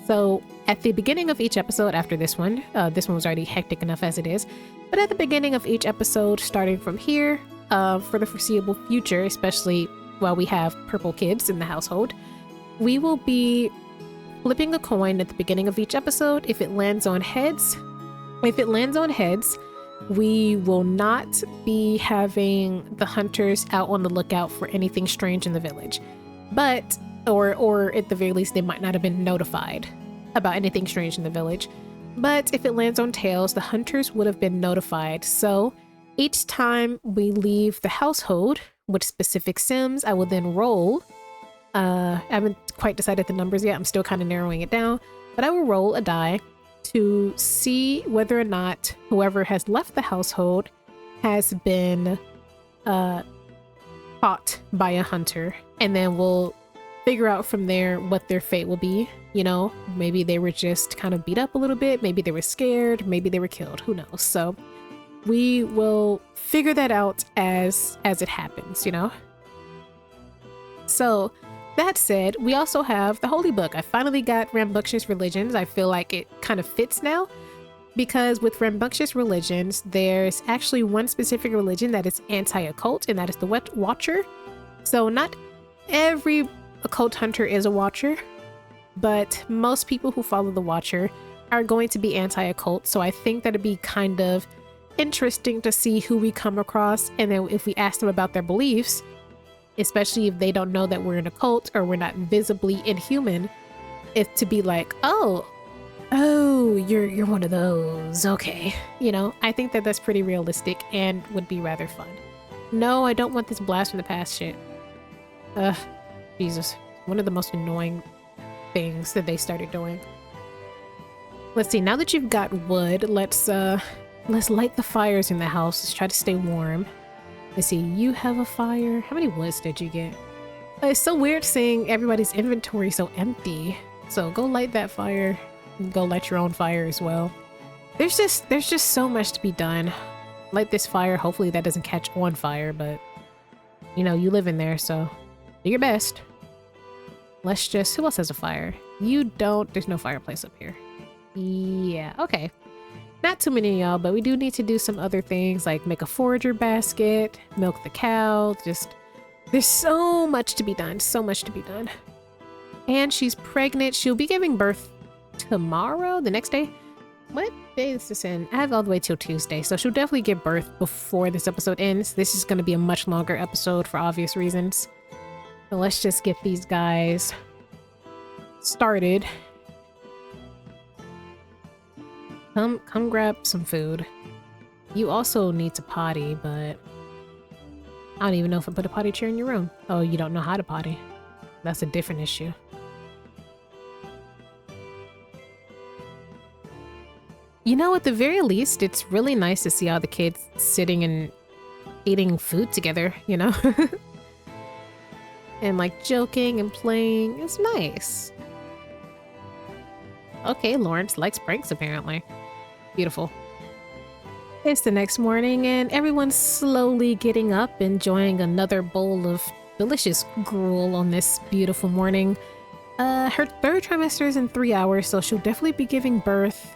So at the beginning of each episode after this one was already hectic enough as it is, but at the beginning of each episode, starting from here, for the foreseeable future, especially while we have purple kids in the household, we will be flipping a coin at the beginning of each episode. If it lands on heads, we will not be having the hunters out on the lookout for anything strange in the village. But or at the very least, they might not have been notified about anything strange in the village. But if it lands on tails, the hunters would have been notified. So each time we leave the household with specific sims, I will then roll. I haven't quite decided the numbers yet. I'm still kind of narrowing it down. But I will roll a die to see whether or not whoever has left the household has been caught by a hunter. And then we'll figure out from there what their fate will be. You know, maybe they were just kind of beat up a little bit. Maybe they were scared. Maybe they were killed. Who knows? So we will figure that out as it happens, you know? So that said, we also have the Holy Book. I finally got Rambunctious Religions. I feel like it kind of fits now, because with Rambunctious Religions, there's actually one specific religion that is anti-occult, and that is the Watcher. So not every occult hunter is a Watcher, but most people who follow the Watcher are going to be anti-occult. So I think that'd be kind of interesting to see who we come across, and then if we ask them about their beliefs, especially if they don't know that we're in a cult or we're not visibly inhuman, if to be like, oh, you're one of those, okay. You know, I think that that's pretty realistic and would be rather fun. No, I don't want this blast from the past shit. Jesus, one of the most annoying things that they started doing. Let's see, now that you've got wood, let's light the fires in the house. Let's try to stay warm. Let's see, you have a fire. How many woods did you get? It's so weird seeing everybody's inventory so empty. So go light that fire. Go light your own fire as well. There's just so much to be done. Light this fire. Hopefully that doesn't catch on fire, but you know, you live in there, so do your best. Let's just, who else has a fire? You don't, there's no fireplace up here. Yeah, okay. Not too many of y'all, but we do need to do some other things like make a forager basket, milk the cow, just, there's so much to be done, so much to be done. And she's pregnant. She'll be giving birth tomorrow, the next day. What day is this in? I have all the way till Tuesday, so she'll definitely give birth before this episode ends. This is going to be a much longer episode for obvious reasons. So let's just get these guys started. Come grab some food. You also need to potty, but I don't even know if I put a potty chair in your room. Oh, you don't know how to potty. That's a different issue. You know, at the very least, it's really nice to see all the kids sitting and eating food together, you know? And like joking and playing. It's nice. Okay, Lawrence likes pranks apparently. Beautiful. It's the next morning and everyone's slowly getting up, enjoying another bowl of delicious gruel on this beautiful morning. Her third trimester is in 3 hours, so she'll definitely be giving birth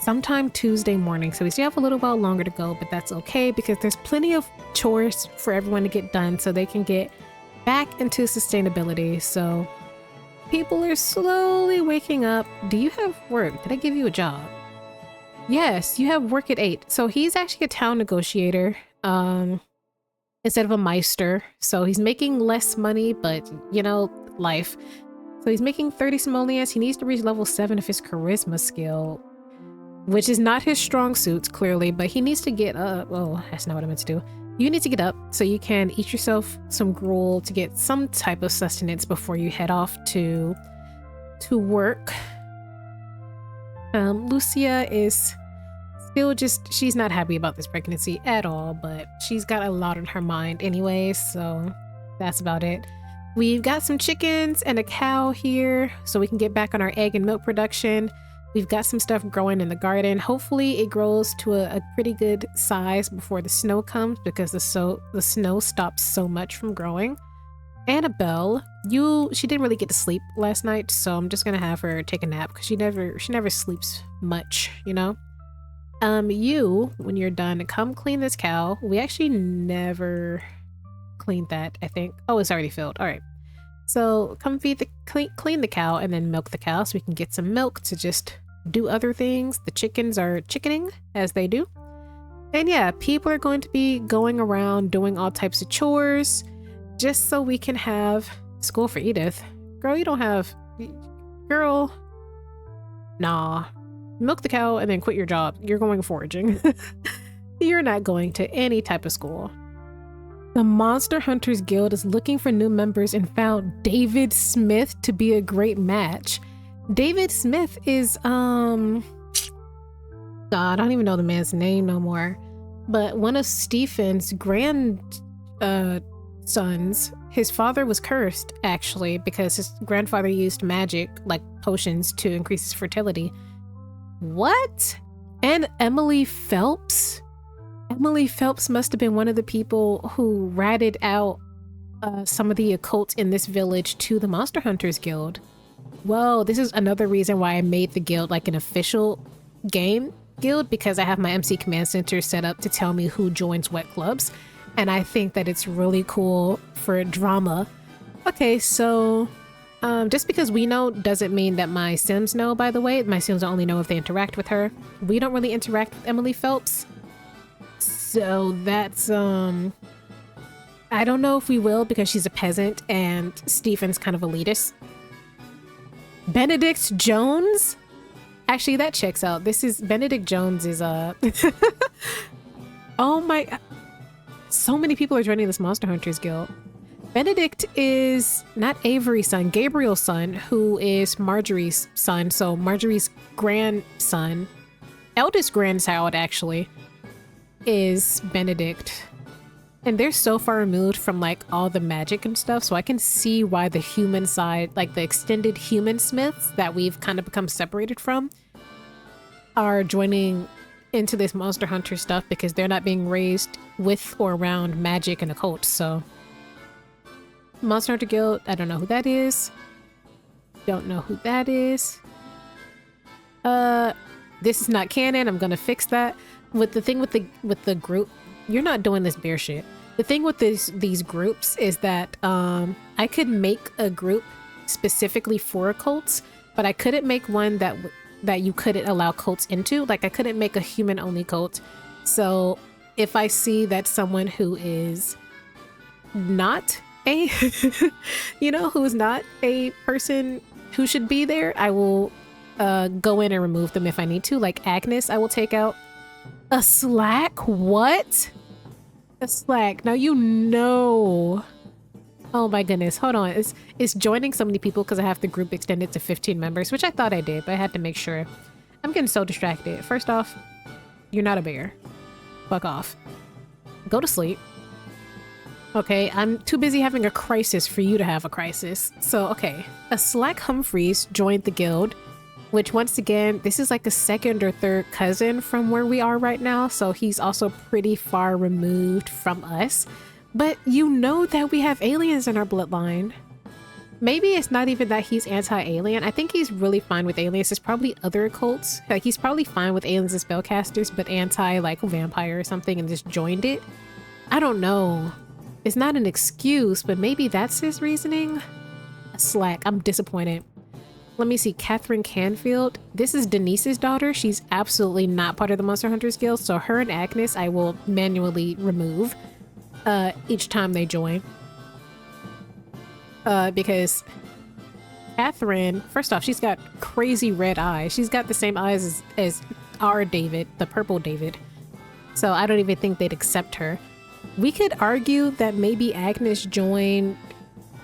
sometime Tuesday morning. So we still have a little while longer to go, but that's okay because there's plenty of chores for everyone to get done so they can get back into sustainability. So people are slowly waking up. Do you have work? Did I give you a job? Yes, you have work at 8. So he's actually a town negotiator instead of a meister. So he's making less money, but you know, life. So he's making 30 simoleons. He needs to reach level 7 of his charisma skill, which is not his strong suits, clearly, but he needs to get up. Oh, that's not what I meant to do. You need to get up so you can eat yourself some gruel to get some type of sustenance before you head off to work. Lucia is still just, she's not happy about this pregnancy at all, but she's got a lot on her mind anyway, so that's about it. We've got some chickens and a cow here so we can get back on our egg and milk production. We've got some stuff growing in the garden. Hopefully it grows to a pretty good size before the snow comes, because the snow stops so much from growing. Annabelle, she didn't really get to sleep last night, so I'm just gonna have her take a nap because she never sleeps much, you know? You, when you're done, come clean this cow. We actually never cleaned that, I think. Oh, it's already filled. All right. So come clean the cow and then milk the cow so we can get some milk to just do other things. The chickens are chickening as they do. And yeah, people are going to be going around doing all types of chores just so we can have school for Edith. Girl, you don't have... Girl. Nah. Milk the cow and then quit your job. You're going foraging. You're not going to any type of school. The Monster Hunters Guild is looking for new members and found David Smith to be a great match. David Smith is, God, I don't even know the man's name no more. But one of Stephen's sons, his father was cursed, actually, because his grandfather used magic, like potions, to increase his fertility. What? And Emily Phelps Emily Phelps must have been one of the people who ratted out some of the occults in this village to the Monster Hunters Guild. Well, this is another reason why I made the guild like an official game guild, because I have my MC Command Center set up to tell me who joins what clubs. And I think that it's really cool for drama. Okay, so just because we know doesn't mean that my Sims know, by the way. My Sims only know if they interact with her. We don't really interact with Emily Phelps. So that's, I don't know if we will, because she's a peasant and Stephen's kind of elitist. Benedict Jones? Actually, that checks out. This is, Benedict Jones is, oh my, so many people are joining this Monster Hunters Guild. Benedict is not Avery's son, Gabriel's son, who is Marjorie's son. So Marjorie's grandson, eldest grandchild actually, is Benedict. And they're so far removed from like all the magic and stuff, so I can see why the human side, like the extended human smiths that we've kind of become separated from, are joining into this Monster Hunter stuff because they're not being raised with or around magic and occult. So Monster Hunter Guild, I don't know who that is. Don't know who that is. This is not canon. I'm gonna fix that. With the thing with the group, you're not doing this bear shit. The thing with these groups is that I could make a group specifically for cults, but I couldn't make one that you couldn't allow cults into. Like I couldn't make a human only cult. So if I see that someone who is not a you know, who's not a person who should be there, I will go in and remove them if I need to. Like Agnes, I will take out. A Slack? What? A Slack. Now you know. Oh my goodness. Hold on. It's joining so many people because I have the group extended to 15 members, which I thought I did, but I had to make sure. I'm getting so distracted. First off, you're not a bear. Fuck off. Go to sleep. Okay, I'm too busy having a crisis for you to have a crisis. So, okay. A Slack Humphreys joined the guild, which once again, this is like a second or third cousin from where we are right now. So he's also pretty far removed from us. But you know that we have aliens in our bloodline. Maybe it's not even that he's anti-alien. I think he's really fine with aliens. There's probably other cults. Like he's probably fine with aliens and spellcasters, but anti like vampire or something and just joined it. I don't know. It's not an excuse, but maybe that's his reasoning. A Slack. I'm disappointed. Let me see, Catherine Canfield. This is Denise's daughter. She's absolutely not part of the Monster Hunters Guild. So her and Agnes, I will manually remove each time they join. Because Catherine, first off, she's got crazy red eyes. She's got the same eyes as our David, the purple David. So I don't even think they'd accept her. We could argue that maybe Agnes joined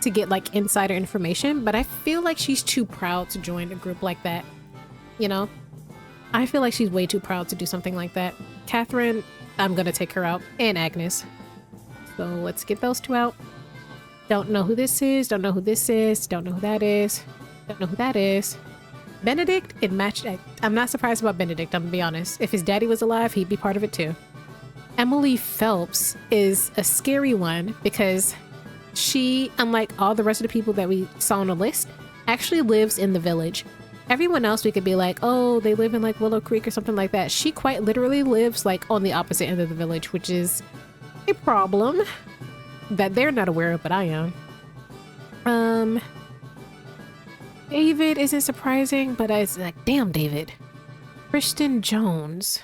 to get like insider information, but I feel like she's too proud to join a group like that. You know, I feel like she's way too proud to do something like that. Catherine, I'm gonna take her out, and Agnes. So let's get those two out. Don't know who this is, don't know who this is, don't know who that is, don't know who that is. Benedict, it matched. I'm not surprised about Benedict, I'm gonna be honest. If his daddy was alive, he'd be part of it too. Emily Phelps is a scary one because she, unlike all the rest of the people that we saw on the list, actually lives in the village. Everyone else we could be like, oh, they live in like Willow Creek or something like that. She quite literally lives like on the opposite end of the village, which is a problem that they're not aware of, but I am. David isn't surprising, but I was like, damn, David. Kristen Jones.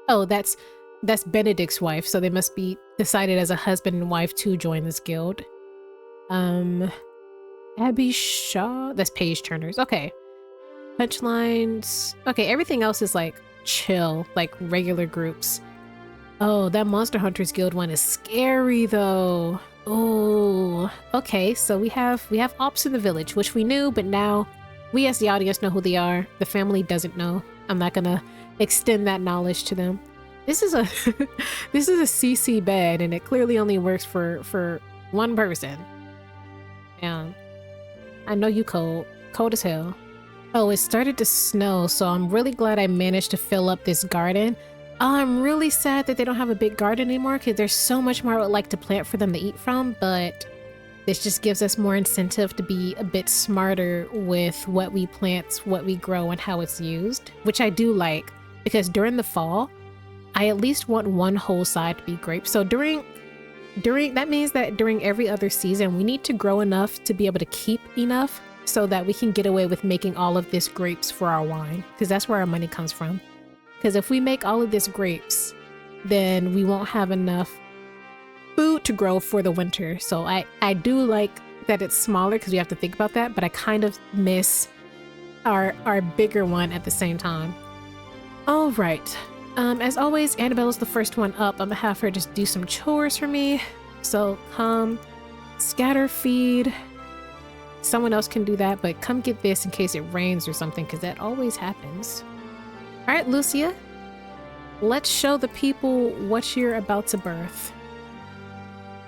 Oh, that's Benedict's wife, so they must be decided as a husband and wife to join this guild. Abby Shaw, that's Paige Turner's. Okay. Punchlines. Okay, everything else is like chill, like regular groups. Oh, that Monster Hunters Guild one is scary though. Oh, okay, so we have ops in the village, which we knew, but now we as the audience know who they are. The family doesn't know. I'm not gonna extend that knowledge to them. This is a this is a CC bed, and it clearly only works for one person. Yeah, I know you cold as hell. Oh, it started to snow, so I'm really glad I managed to fill up this garden. I'm really sad that they don't have a big garden anymore because there's so much more I would like to plant for them to eat from, but this just gives us more incentive to be a bit smarter with what we plant, what we grow, and how it's used, which I do like because during the fall, I at least want one whole side to be grapes. So during that means that during every other season, we need to grow enough to be able to keep enough so that we can get away with making all of this grapes for our wine, because that's where our money comes from. Because if we make all of this grapes, then we won't have enough food to grow for the winter. So I do like that it's smaller because we have to think about that, but I kind of miss our bigger one at the same time. All right. As always, Annabella's the first one up. I'm gonna have her just do some chores for me. So come scatter feed. Someone else can do that, but come get this in case it rains or something, because that always happens. All right, Lucia, let's show the people what you're about to birth.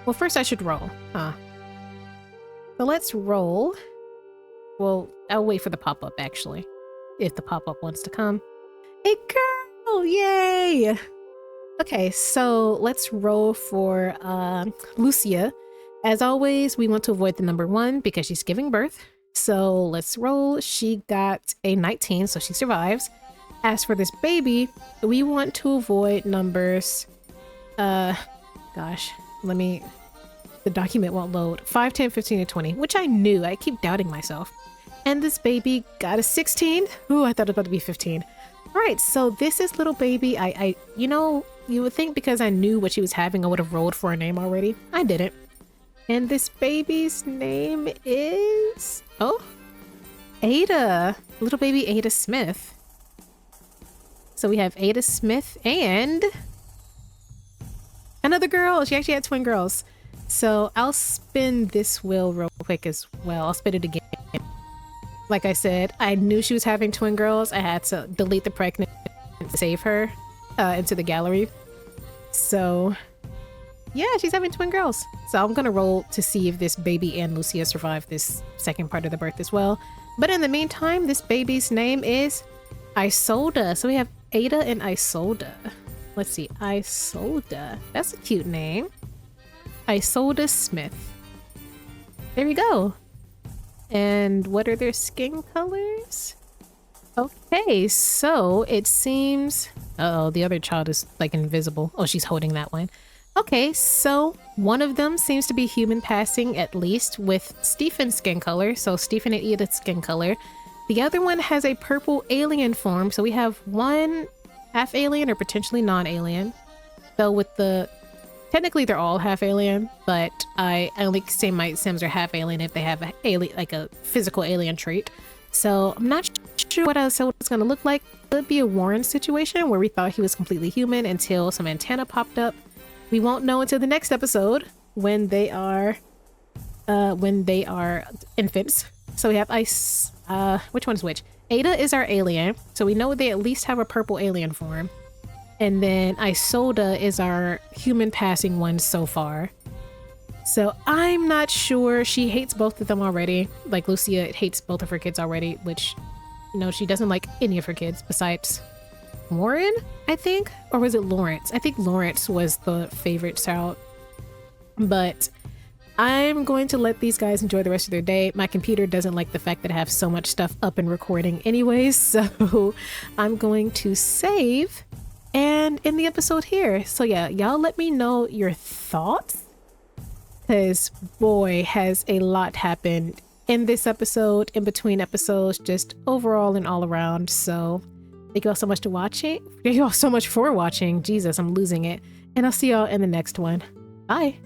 Well, first I should roll, huh? So let's roll. Well, I'll wait for the pop-up, actually, if the pop-up wants to come. Hey, girl, yay! Okay, so let's roll for Lucia. As always, we want to avoid the number 1 because she's giving birth. So let's roll. She got a 19, so she survives. As for this baby, we want to avoid numbers, gosh, the document won't load. 5, 10, 15, and 20, which I knew. I keep doubting myself. And this baby got a 16. Ooh, I thought it was about to be 15. All right, so this is little baby. You know, you would think because I knew what she was having, I would have rolled for a name already. I didn't. And this baby's name is, oh, Ada. Little baby Ada Smith. So we have Ada Smith and another girl. She actually had twin girls. So I'll spin this wheel real quick as well. I'll spin it again. Like I said, I knew she was having twin girls. I had to delete the pregnant and save her into the gallery. So yeah, she's having twin girls. So I'm gonna roll to see if this baby and Lucia survive this second part of the birth as well. But in the meantime, this baby's name is Isolda. So we have Ada and Isolda. Let's see, Isolda. That's a cute name. Isolda Smith. There we go. And what are their skin colors? Okay, so it seems... Uh-oh, the other child is like invisible. Oh, she's holding that one. Okay, so one of them seems to be human passing, at least with Stephen's skin color. So Stephen and Edith's skin color. The other one has a purple alien form. So we have one half alien or potentially non-alien. So with the... Technically, they're all half alien, but I only say my Sims are half alien if they have a alien, like a physical alien trait. So I'm not sure what else it's going to look like. It could be a Warin situation where we thought he was completely human until some antenna popped up. We won't know until the next episode when they are infants. So we have Ice. Which one is which? Ada is our alien, so we know they at least have a purple alien form. And then Isolda is our human passing one so far. So I'm not sure. She hates both of them already. Like Lucia hates both of her kids already, which, you know, she doesn't like any of her kids besides Warin, I think? Or was it Lawrence? I think Lawrence was the favorite child. But I'm going to let these guys enjoy the rest of their day. My computer doesn't like the fact that I have so much stuff up and recording anyways. So I'm going to save and end the episode here. So yeah, y'all let me know your thoughts, because boy, has a lot happened in this episode, in between episodes, just overall and all around. So thank you all so much for watching. Thank you all so much for watching. Jesus, I'm losing it. And I'll see y'all in the next one. Bye.